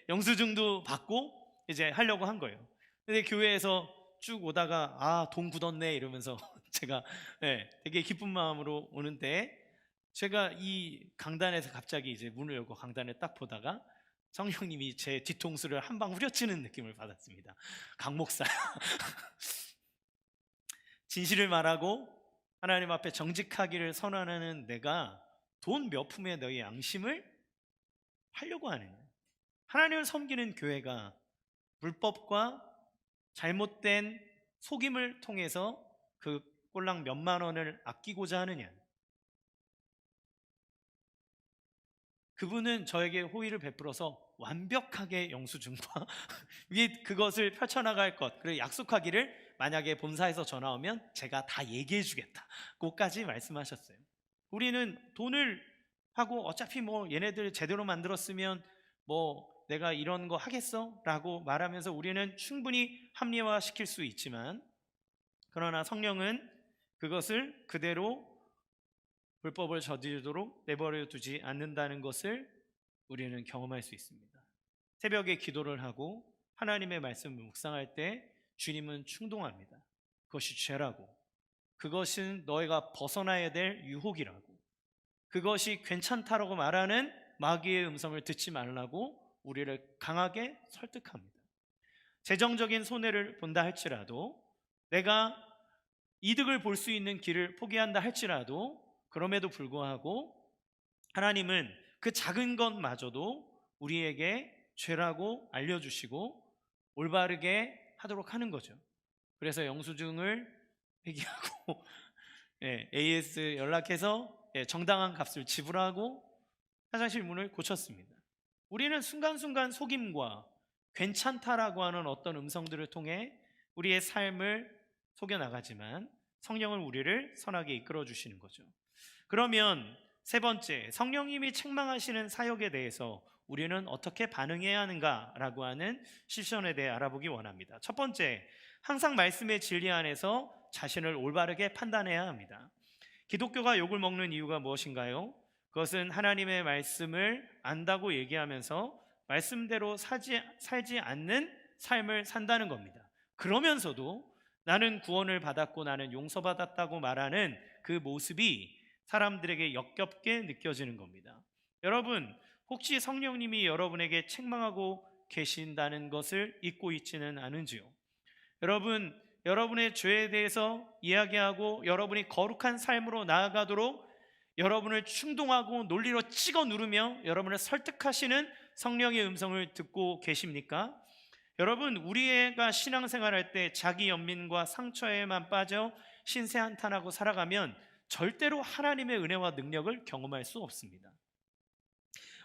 영수증도 받고 이제 하려고 한 거예요. 근데 교회에서 쭉 오다가 돈 굳었네 이러면서 제가 되게 기쁜 마음으로 오는데, 제가 이 강단에서 갑자기 이제 문을 열고 강단에 딱 보다가 성령님이 제 뒤통수를 한 방 후려치는 느낌을 받았습니다. 강 목사 진실을 말하고 하나님 앞에 정직하기를 선언하는 내가 돈 몇 푼에 너희 양심을 팔려고 하느냐? 하나님을 섬기는 교회가 불법과 잘못된 속임을 통해서 그 꼴랑 몇만 원을 아끼고자 하느냐? 그분은 저에게 호의를 베풀어서 완벽하게 영수증과 위 그것을 펼쳐나갈 것, 그리고 약속하기를 만약에 본사에서 전화 오면 제가 다 얘기해 주겠다. 그까지 말씀하셨어요. 우리는 돈을 하고 어차피 뭐 얘네들 제대로 만들었으면 뭐 내가 이런 거 하겠어? 라고 말하면서 우리는 충분히 합리화시킬 수 있지만, 그러나 성령은 그것을 그대로 불법을 저지르도록 내버려 두지 않는다는 것을 우리는 경험할 수 있습니다. 새벽에 기도를 하고 하나님의 말씀을 묵상할 때 주님은 충동합니다. 그것이 죄라고, 그것은 너희가 벗어나야 될 유혹이라고, 그것이 괜찮다라고 말하는 마귀의 음성을 듣지 말라고 우리를 강하게 설득합니다. 재정적인 손해를 본다 할지라도, 내가 이득을 볼 수 있는 길을 포기한다 할지라도, 그럼에도 불구하고 하나님은 그 작은 것마저도 우리에게 죄라고 알려주시고 올바르게 하도록 하는 거죠. 그래서 영수증을 회개하고 AS 연락해서 정당한 값을 지불하고 화장실 문을 고쳤습니다. 우리는 순간순간 속임과 괜찮다라고 하는 어떤 음성들을 통해 우리의 삶을 속여나가지만 성령은 우리를 선하게 이끌어 주시는 거죠. 그러면 세 번째, 성령님이 책망하시는 사역에 대해서 우리는 어떻게 반응해야 하는가라고 하는 실천에 대해 알아보기 원합니다. 첫 번째, 항상 말씀의 진리 안에서 자신을 올바르게 판단해야 합니다. 기독교가 욕을 먹는 이유가 무엇인가요? 그것은 하나님의 말씀을 안다고 얘기하면서 말씀대로 살지 않는 삶을 산다는 겁니다. 그러면서도 나는 구원을 받았고 나는 용서받았다고 말하는 그 모습이 사람들에게 역겹게 느껴지는 겁니다. 여러분, 혹시 성령님이 여러분에게 책망하고 계신다는 것을 잊고 있지는 않은지요? 여러분, 여러분의 죄에 대해서 이야기하고 여러분이 거룩한 삶으로 나아가도록 여러분을 충동하고 논리로 찍어 누르며 여러분을 설득하시는 성령의 음성을 듣고 계십니까? 여러분, 우리가 신앙생활할 때 자기 연민과 상처에만 빠져 신세한탄하고 살아가면 절대로 하나님의 은혜와 능력을 경험할 수 없습니다.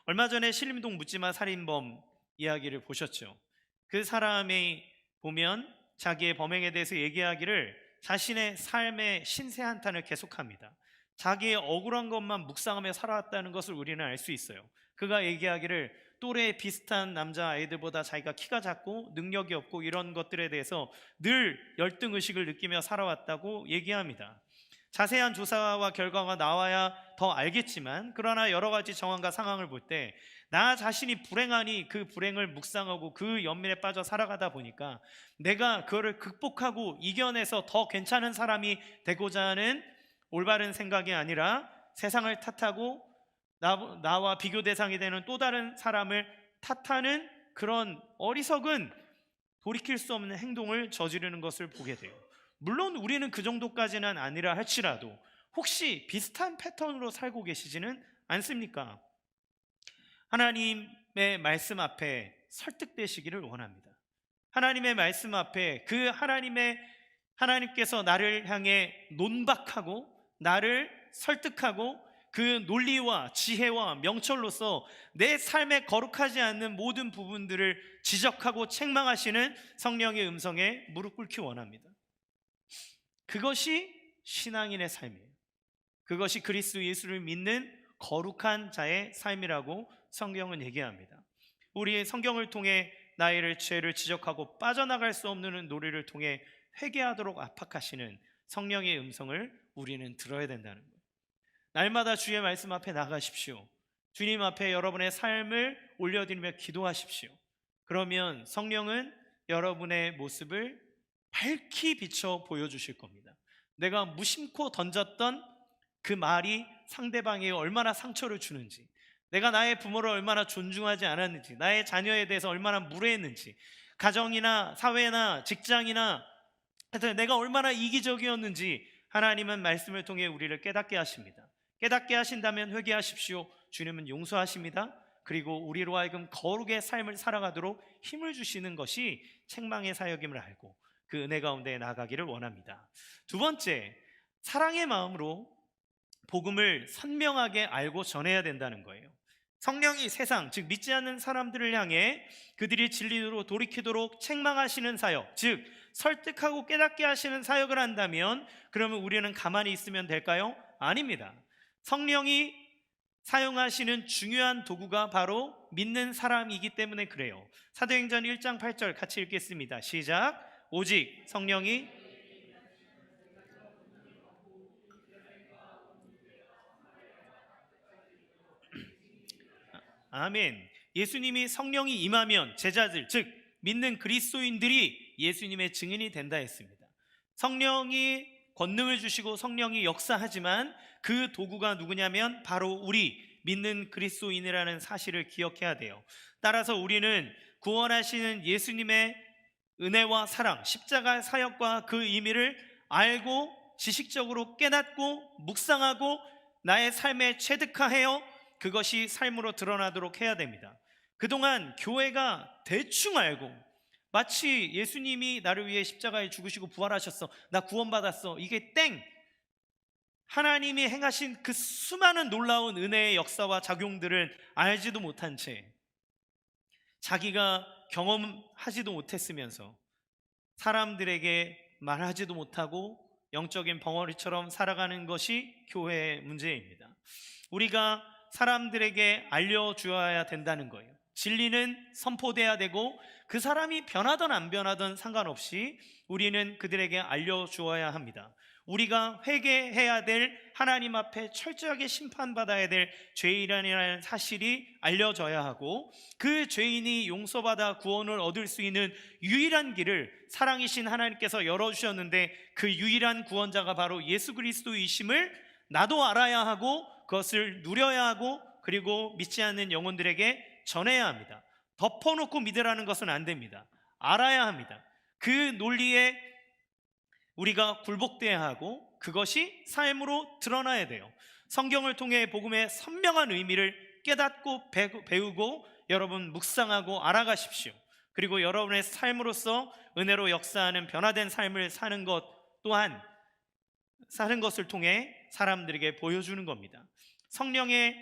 얼마 전에 신림동 묻지마 살인범 이야기를 보셨죠? 그 사람이 보면 자기의 범행에 대해서 얘기하기를 자신의 삶의 신세한탄을 계속합니다. 자기의 억울한 것만 묵상하며 살아왔다는 것을 우리는 알 수 있어요. 그가 얘기하기를 또래 비슷한 남자아이들보다 자기가 키가 작고 능력이 없고 이런 것들에 대해서 늘 열등의식을 느끼며 살아왔다고 얘기합니다. 자세한 조사와 결과가 나와야 더 알겠지만, 그러나 여러 가지 정황과 상황을 볼 때 나 자신이 불행하니 그 불행을 묵상하고 그 연민에 빠져 살아가다 보니까 내가 그거를 극복하고 이겨내서 더 괜찮은 사람이 되고자 하는 올바른 생각이 아니라 세상을 탓하고 나와 비교 대상이 되는 또 다른 사람을 탓하는 그런 어리석은 돌이킬 수 없는 행동을 저지르는 것을 보게 돼요. 물론 우리는 그 정도까지는 아니라 할지라도 혹시 비슷한 패턴으로 살고 계시지는 않습니까? 하나님의 말씀 앞에 설득되시기를 원합니다. 하나님의 말씀 앞에 그 하나님께서 나를 향해 논박하고 나를 설득하고 그 논리와 지혜와 명철로서 내 삶에 거룩하지 않는 모든 부분들을 지적하고 책망하시는 성령의 음성에 무릎 꿇기 원합니다. 그것이 신앙인의 삶이에요. 그것이 그리스도 예수를 믿는 거룩한 자의 삶이라고 성경은 얘기합니다. 우리 성경을 통해 나의 죄를 지적하고 빠져나갈 수 없는 놀이를 통해 회개하도록 압박하시는 성령의 음성을 우리는 들어야 된다는 거예요. 날마다 주의 말씀 앞에 나가십시오. 주님 앞에 여러분의 삶을 올려드리며 기도하십시오. 그러면 성령은 여러분의 모습을 밝히 비춰 보여주실 겁니다. 내가 무심코 던졌던 그 말이 상대방에게 얼마나 상처를 주는지, 내가 나의 부모를 얼마나 존중하지 않았는지, 나의 자녀에 대해서 얼마나 무례했는지, 가정이나 사회나 직장이나 내가 얼마나 이기적이었는지 하나님은 말씀을 통해 우리를 깨닫게 하십니다. 깨닫게 하신다면 회개하십시오. 주님은 용서하십니다. 그리고 우리로 하여금 거룩의 삶을 살아가도록 힘을 주시는 것이 책망의 사역임을 알고 그 은혜 가운데 나아가기를 원합니다. 두 번째, 사랑의 마음으로 복음을 선명하게 알고 전해야 된다는 거예요. 성령이 세상, 즉 믿지 않는 사람들을 향해 그들이 진리로 돌이키도록 책망하시는 사역, 즉 설득하고 깨닫게 하시는 사역을 한다면 그러면 우리는 가만히 있으면 될까요? 아닙니다. 성령이 사용하시는 중요한 도구가 바로 믿는 사람이기 때문에 그래요. 사도행전 1장 8절 같이 읽겠습니다. 시작. 오직 성령이 아멘. 예수님이 성령이 임하면 제자들, 즉 믿는 그리스도인들이 예수님의 증인이 된다 했습니다. 성령이 권능을 주시고 성령이 역사하지만 그 도구가 누구냐면 바로 우리 믿는 그리스도인이라는 사실을 기억해야 돼요. 따라서 우리는 구원하시는 예수님의 은혜와 사랑, 십자가 사역과 그 의미를 알고 지식적으로 깨닫고 묵상하고 나의 삶에 체득하여 그것이 삶으로 드러나도록 해야 됩니다. 그동안 교회가 대충 알고 마치 예수님이 나를 위해 십자가에 죽으시고 부활하셨어, 나 구원받았어, 이게 땡! 하나님이 행하신 그 수많은 놀라운 은혜의 역사와 작용들을 알지도 못한 채 자기가 경험하지도 못했으면서 사람들에게 말하지도 못하고 영적인 벙어리처럼 살아가는 것이 교회의 문제입니다. 우리가 사람들에게 알려주어야 된다는 거예요. 진리는 선포돼야 되고 그 사람이 변하든 안 변하든 상관없이 우리는 그들에게 알려주어야 합니다. 우리가 회개해야 될, 하나님 앞에 철저하게 심판받아야 될 죄인이라는 사실이 알려져야 하고 그 죄인이 용서받아 구원을 얻을 수 있는 유일한 길을 사랑이신 하나님께서 열어주셨는데 그 유일한 구원자가 바로 예수 그리스도이심을 나도 알아야 하고 그것을 누려야 하고 그리고 믿지 않는 영혼들에게 전해야 합니다. 덮어놓고 믿으라는 것은 안 됩니다. 알아야 합니다. 그 논리에 우리가 굴복돼야 하고 그것이 삶으로 드러나야 돼요. 성경을 통해 복음의 선명한 의미를 깨닫고 배우고 여러분 묵상하고 알아가십시오. 그리고 여러분의 삶으로서 은혜로 역사하는 변화된 삶을 사는 것 또한 사는 것을 통해 사람들에게 보여주는 겁니다. 성령의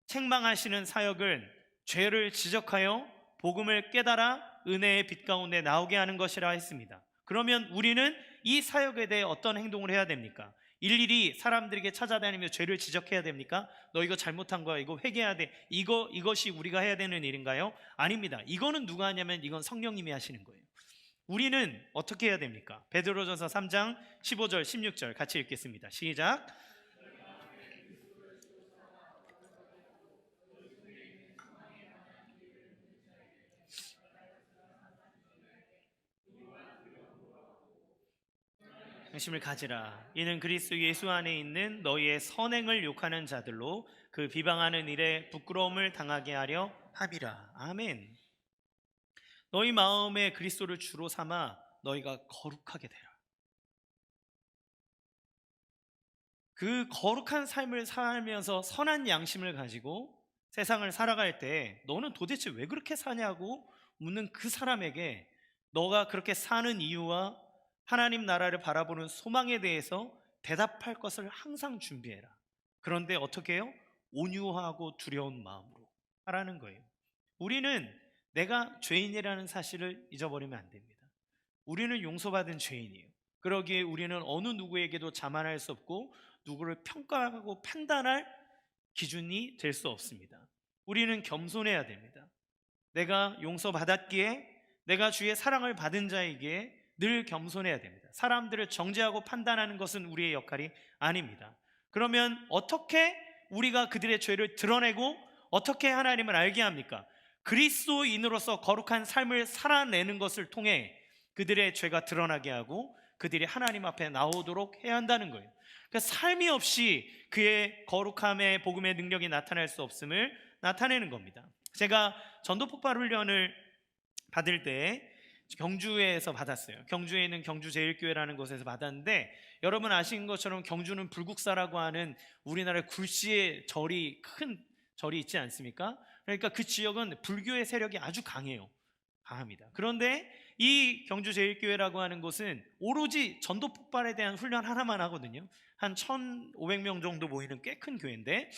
책망하시는 사역은 죄를 지적하여 복음을 깨달아 은혜의 빛 가운데 나오게 하는 것이라 했습니다. 그러면 우리는 이 사역에 대해 어떤 행동을 해야 됩니까? 일일이 사람들에게 찾아다니며 죄를 지적해야 됩니까? 너 이거 잘못한 거야, 이거 회개해야 돼, 이것이 우리가 해야 되는 일인가요? 아닙니다. 이거는 누가 하냐면 이건 성령님이 하시는 거예요. 우리는 어떻게 해야 됩니까? 베드로전서 3장 15절 16절 같이 읽겠습니다. 시작. 양심을 가지라. 이는 그리스도 예수 안에 있는 너희의 선행을 욕하는 자들로 그 비방하는 일에 부끄러움을 당하게 하려 함이라. 아멘. 너희 마음에 그리스도를 주로 삼아 너희가 거룩하게 되라. 그 거룩한 삶을 살면서 선한 양심을 가지고 세상을 살아갈 때 너는 도대체 왜 그렇게 사냐고 묻는 그 사람에게 너가 그렇게 사는 이유와 하나님 나라를 바라보는 소망에 대해서 대답할 것을 항상 준비해라. 그런데 어떻게 해요? 온유하고 두려운 마음으로 하라는 거예요. 우리는 내가 죄인이라는 사실을 잊어버리면 안 됩니다. 우리는 용서받은 죄인이에요. 그러기에 우리는 어느 누구에게도 자만할 수 없고 누구를 평가하고 판단할 기준이 될 수 없습니다. 우리는 겸손해야 됩니다. 내가 용서받았기에 내가 주의 사랑을 받은 자이기에 늘 겸손해야 됩니다. 사람들을 정죄하고 판단하는 것은 우리의 역할이 아닙니다. 그러면 어떻게 우리가 그들의 죄를 드러내고 어떻게 하나님을 알게 합니까? 그리스도인으로서 거룩한 삶을 살아내는 것을 통해 그들의 죄가 드러나게 하고 그들이 하나님 앞에 나오도록 해야 한다는 거예요. 그러니까 삶이 없이 그의 거룩함의 복음의 능력이 나타날 수 없음을 나타내는 겁니다. 제가 전도 폭발 훈련을 받을 때 경주에서 받았어요. 경주에 있는 경주제일교회라는 곳에서 받았는데 여러분 아시는 것처럼 경주는 불국사라고 하는 우리나라의 굴시의 절이 큰 절이 있지 않습니까? 그러니까 그 지역은 불교의 세력이 아주 강합니다. 그런데 이 경주제일교회라고 하는 곳은 오로지 전도 폭발에 대한 훈련 하나만 하거든요. 한 1,500명 정도 모이는 꽤 큰 교회인데,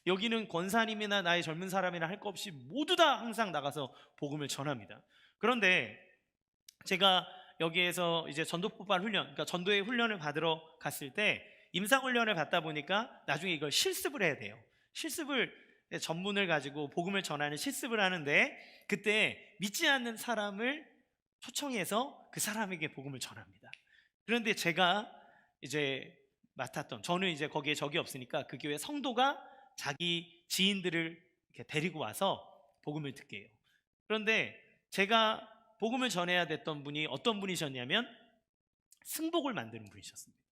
여기는 권사님이나 나의 젊은 사람이나 할 것 없이 모두 다 항상 나가서 복음을 전합니다. 그런데 제가 여기에서 이제 전도 폭발 훈련, 그러니까 전도의 훈련을 받으러 갔을 때 임상 훈련을 받다 보니까 나중에 이걸 실습을 해야 돼요. 실습을, 전문을 가지고 복음을 전하는 실습을 하는데, 그때 믿지 않는 사람을 초청해서 그 사람에게 복음을 전합니다. 그런데 제가 이제 저는 이제 거기에 적이 없으니까 그 교회 성도가 자기 지인들을 이렇게 데리고 와서 복음을 듣게 해요. 그런데 제가 복음을 전해야 됐던 분이 어떤 분이셨냐면 승복을 만드는 분이셨습니다.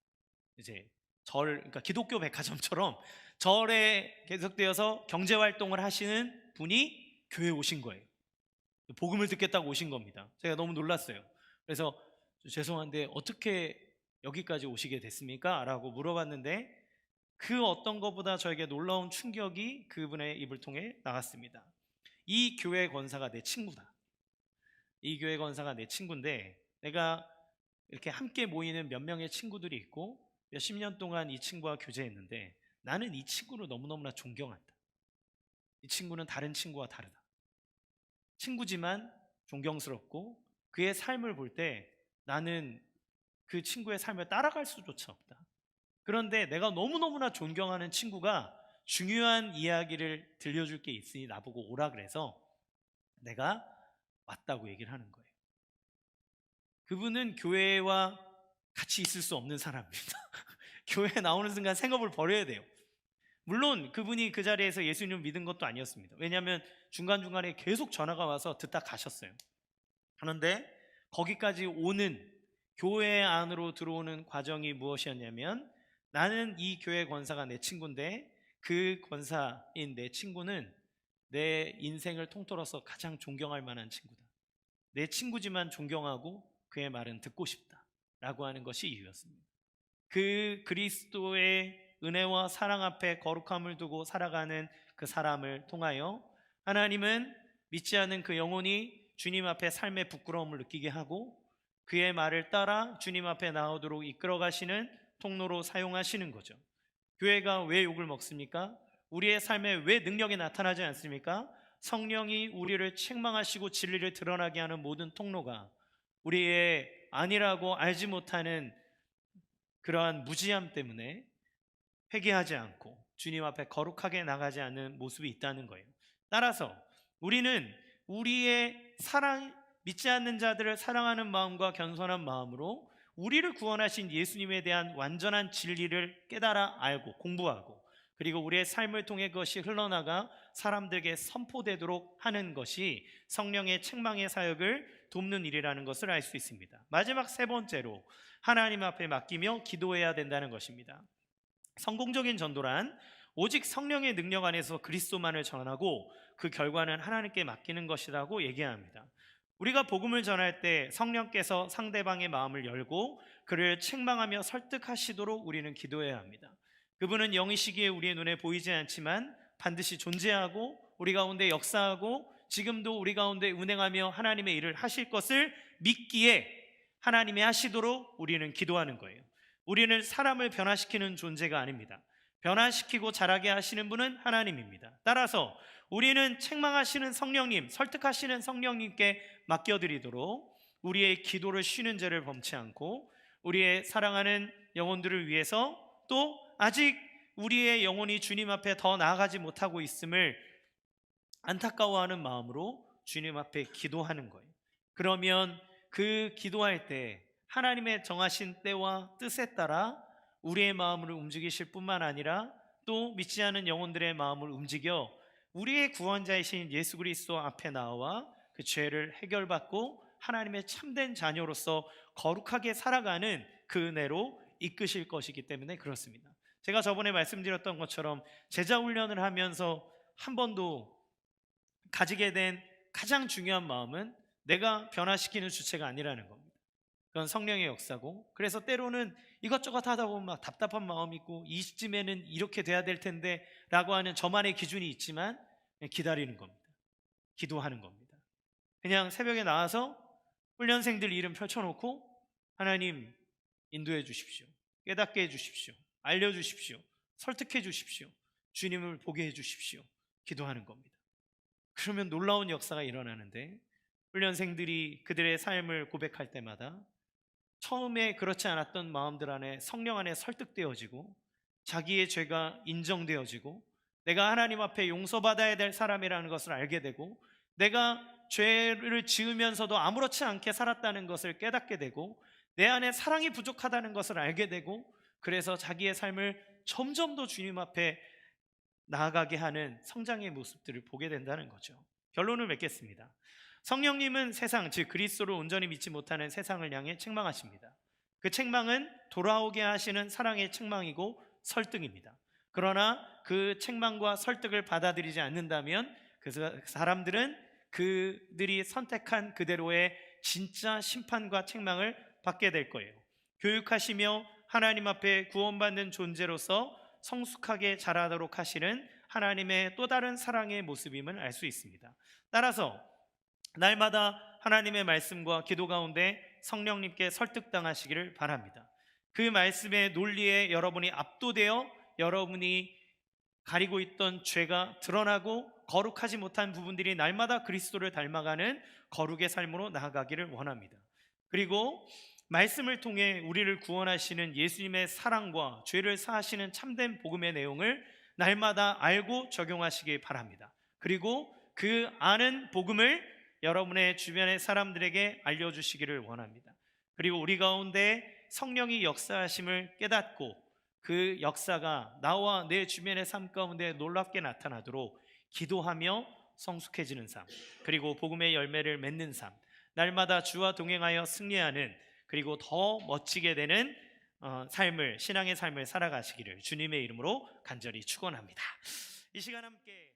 이제 그러니까 기독교 백화점처럼 절에 계속되어서 경제 활동을 하시는 분이 교회에 오신 거예요. 복음을 듣겠다고 오신 겁니다. 제가 너무 놀랐어요. 그래서 죄송한데 어떻게 여기까지 오시게 됐습니까? 라고 물어봤는데, 그 어떤 것보다 저에게 놀라운 충격이 그분의 입을 통해 나갔습니다. 이 교회 권사가 내 친구다. 이 교회 권사가 내 친구인데, 내가 이렇게 함께 모이는 몇 명의 친구들이 있고 몇십 년 동안 이 친구와 교제했는데, 나는 이 친구를 너무너무나 존경한다. 이 친구는 다른 친구와 다르다. 친구지만 존경스럽고, 그의 삶을 볼 때 나는 그 친구의 삶을 따라갈 수조차 없다. 그런데 내가 너무너무나 존경하는 친구가 중요한 이야기를 들려줄 게 있으니 나보고 오라 그래서 내가 왔다고 얘기를 하는 거예요. 그분은 교회와 같이 있을 수 없는 사람입니다. 교회에 나오는 순간 생업을 버려야 돼요. 물론 그분이 그 자리에서 예수님을 믿은 것도 아니었습니다. 왜냐하면 중간중간에 계속 전화가 와서 듣다 가셨어요. 그런데 거기까지 오는, 교회 안으로 들어오는 과정이 무엇이었냐면, 나는 이 교회 권사가 내 친구인데 그 권사인 내 친구는 내 인생을 통틀어서 가장 존경할 만한 친구다. 내 친구지만 존경하고 그의 말은 듣고 싶다 라고 하는 것이 이유였습니다. 그 그리스도의 은혜와 사랑 앞에 거룩함을 두고 살아가는 그 사람을 통하여 하나님은 믿지 않는 그 영혼이 주님 앞에 삶의 부끄러움을 느끼게 하고, 그의 말을 따라 주님 앞에 나오도록 이끌어 가시는 통로로 사용하시는 거죠. 교회가 왜 욕을 먹습니까? 우리의 삶에 왜 능력이 나타나지 않습니까? 성령이 우리를 책망하시고 진리를 드러나게 하는 모든 통로가 우리의 아니라고 알지 못하는 그러한 무지함 때문에 회개하지 않고 주님 앞에 거룩하게 나가지 않는 모습이 있다는 거예요. 따라서 우리는 우리의 믿지 않는 자들을 사랑하는 마음과 겸손한 마음으로 우리를 구원하신 예수님에 대한 완전한 진리를 깨달아 알고 공부하고, 그리고 우리의 삶을 통해 그것이 흘러나가 사람들에게 선포되도록 하는 것이 성령의 책망의 사역을 돕는 일이라는 것을 알 수 있습니다. 마지막 세 번째로 하나님 앞에 맡기며 기도해야 된다는 것입니다. 성공적인 전도란 오직 성령의 능력 안에서 그리스도만을 전하고 그 결과는 하나님께 맡기는 것이라고 얘기합니다. 우리가 복음을 전할 때 성령께서 상대방의 마음을 열고 그를 책망하며 설득하시도록 우리는 기도해야 합니다. 그분은 영이시기에 우리의 눈에 보이지 않지만 반드시 존재하고 우리 가운데 역사하고 지금도 우리 가운데 운행하며 하나님의 일을 하실 것을 믿기에 하나님이 하시도록 우리는 기도하는 거예요. 우리는 사람을 변화시키는 존재가 아닙니다. 변화시키고 자라게 하시는 분은 하나님입니다. 따라서 우리는 책망하시는 성령님, 설득하시는 성령님께 맡겨드리도록 우리의 기도를 쉬는 죄를 범치 않고, 우리의 사랑하는 영혼들을 위해서 또 아직 우리의 영혼이 주님 앞에 더 나아가지 못하고 있음을 안타까워하는 마음으로 주님 앞에 기도하는 거예요. 그러면 그 기도할 때 하나님의 정하신 때와 뜻에 따라 우리의 마음을 움직이실 뿐만 아니라 또 믿지 않은 영혼들의 마음을 움직여 우리의 구원자이신 예수 그리스도 앞에 나와 그 죄를 해결받고 하나님의 참된 자녀로서 거룩하게 살아가는 그 은혜로 이끄실 것이기 때문에 그렇습니다. 제가 저번에 말씀드렸던 것처럼 제자 훈련을 하면서 한 번도 가지게 된 가장 중요한 마음은 내가 변화시키는 주체가 아니라는 겁니다. 그건 성령의 역사고, 그래서 때로는 이것저것 하다 보면 막 답답한 마음이 있고 이 시점에는 이렇게 돼야 될 텐데 라고 하는 저만의 기준이 있지만 기다리는 겁니다. 기도하는 겁니다. 그냥 새벽에 나와서 훈련생들 이름 펼쳐놓고 하나님 인도해 주십시오. 깨닫게 해 주십시오. 알려주십시오. 설득해 주십시오. 주님을 보게 해 주십시오. 기도하는 겁니다. 그러면 놀라운 역사가 일어나는데, 훈련생들이 그들의 삶을 고백할 때마다 처음에 그렇지 않았던 마음들 안에 성령 안에 설득되어지고 자기의 죄가 인정되어지고 내가 하나님 앞에 용서받아야 될 사람이라는 것을 알게 되고 내가 죄를 지으면서도 아무렇지 않게 살았다는 것을 깨닫게 되고 내 안에 사랑이 부족하다는 것을 알게 되고, 그래서 자기의 삶을 점점 더 주님 앞에 나아가게 하는 성장의 모습들을 보게 된다는 거죠. 결론을 맺겠습니다. 성령님은 세상, 즉 그리스도를 온전히 믿지 못하는 세상을 향해 책망하십니다. 그 책망은 돌아오게 하시는 사랑의 책망이고 설득입니다. 그러나 그 책망과 설득을 받아들이지 않는다면 그 사람들은 그들이 선택한 그대로의 진짜 심판과 책망을 받게 될 거예요. 교육하시며 하나님 앞에 구원받는 존재로서 성숙하게 자라도록 하시는 하나님의 또 다른 사랑의 모습임을 알 수 있습니다. 따라서 날마다 하나님의 말씀과 기도 가운데 성령님께 설득당하시기를 바랍니다. 그 말씀의 논리에 여러분이 압도되어 여러분이 가리고 있던 죄가 드러나고 거룩하지 못한 부분들이 날마다 그리스도를 닮아가는 거룩의 삶으로 나아가기를 원합니다. 그리고 말씀을 통해 우리를 구원하시는 예수님의 사랑과 죄를 사하시는 참된 복음의 내용을 날마다 알고 적용하시기 바랍니다. 그리고 그 아는 복음을 여러분의 주변의 사람들에게 알려주시기를 원합니다. 그리고 우리 가운데 성령이 역사하심을 깨닫고 그 역사가 나와 내 주변의 삶 가운데 놀랍게 나타나도록 기도하며 성숙해지는 삶, 그리고 복음의 열매를 맺는 삶, 날마다 주와 동행하여 승리하는, 그리고 더 멋지게 되는 신앙의 삶을 살아가시기를 주님의 이름으로 간절히 축원합니다. 이 시간 함께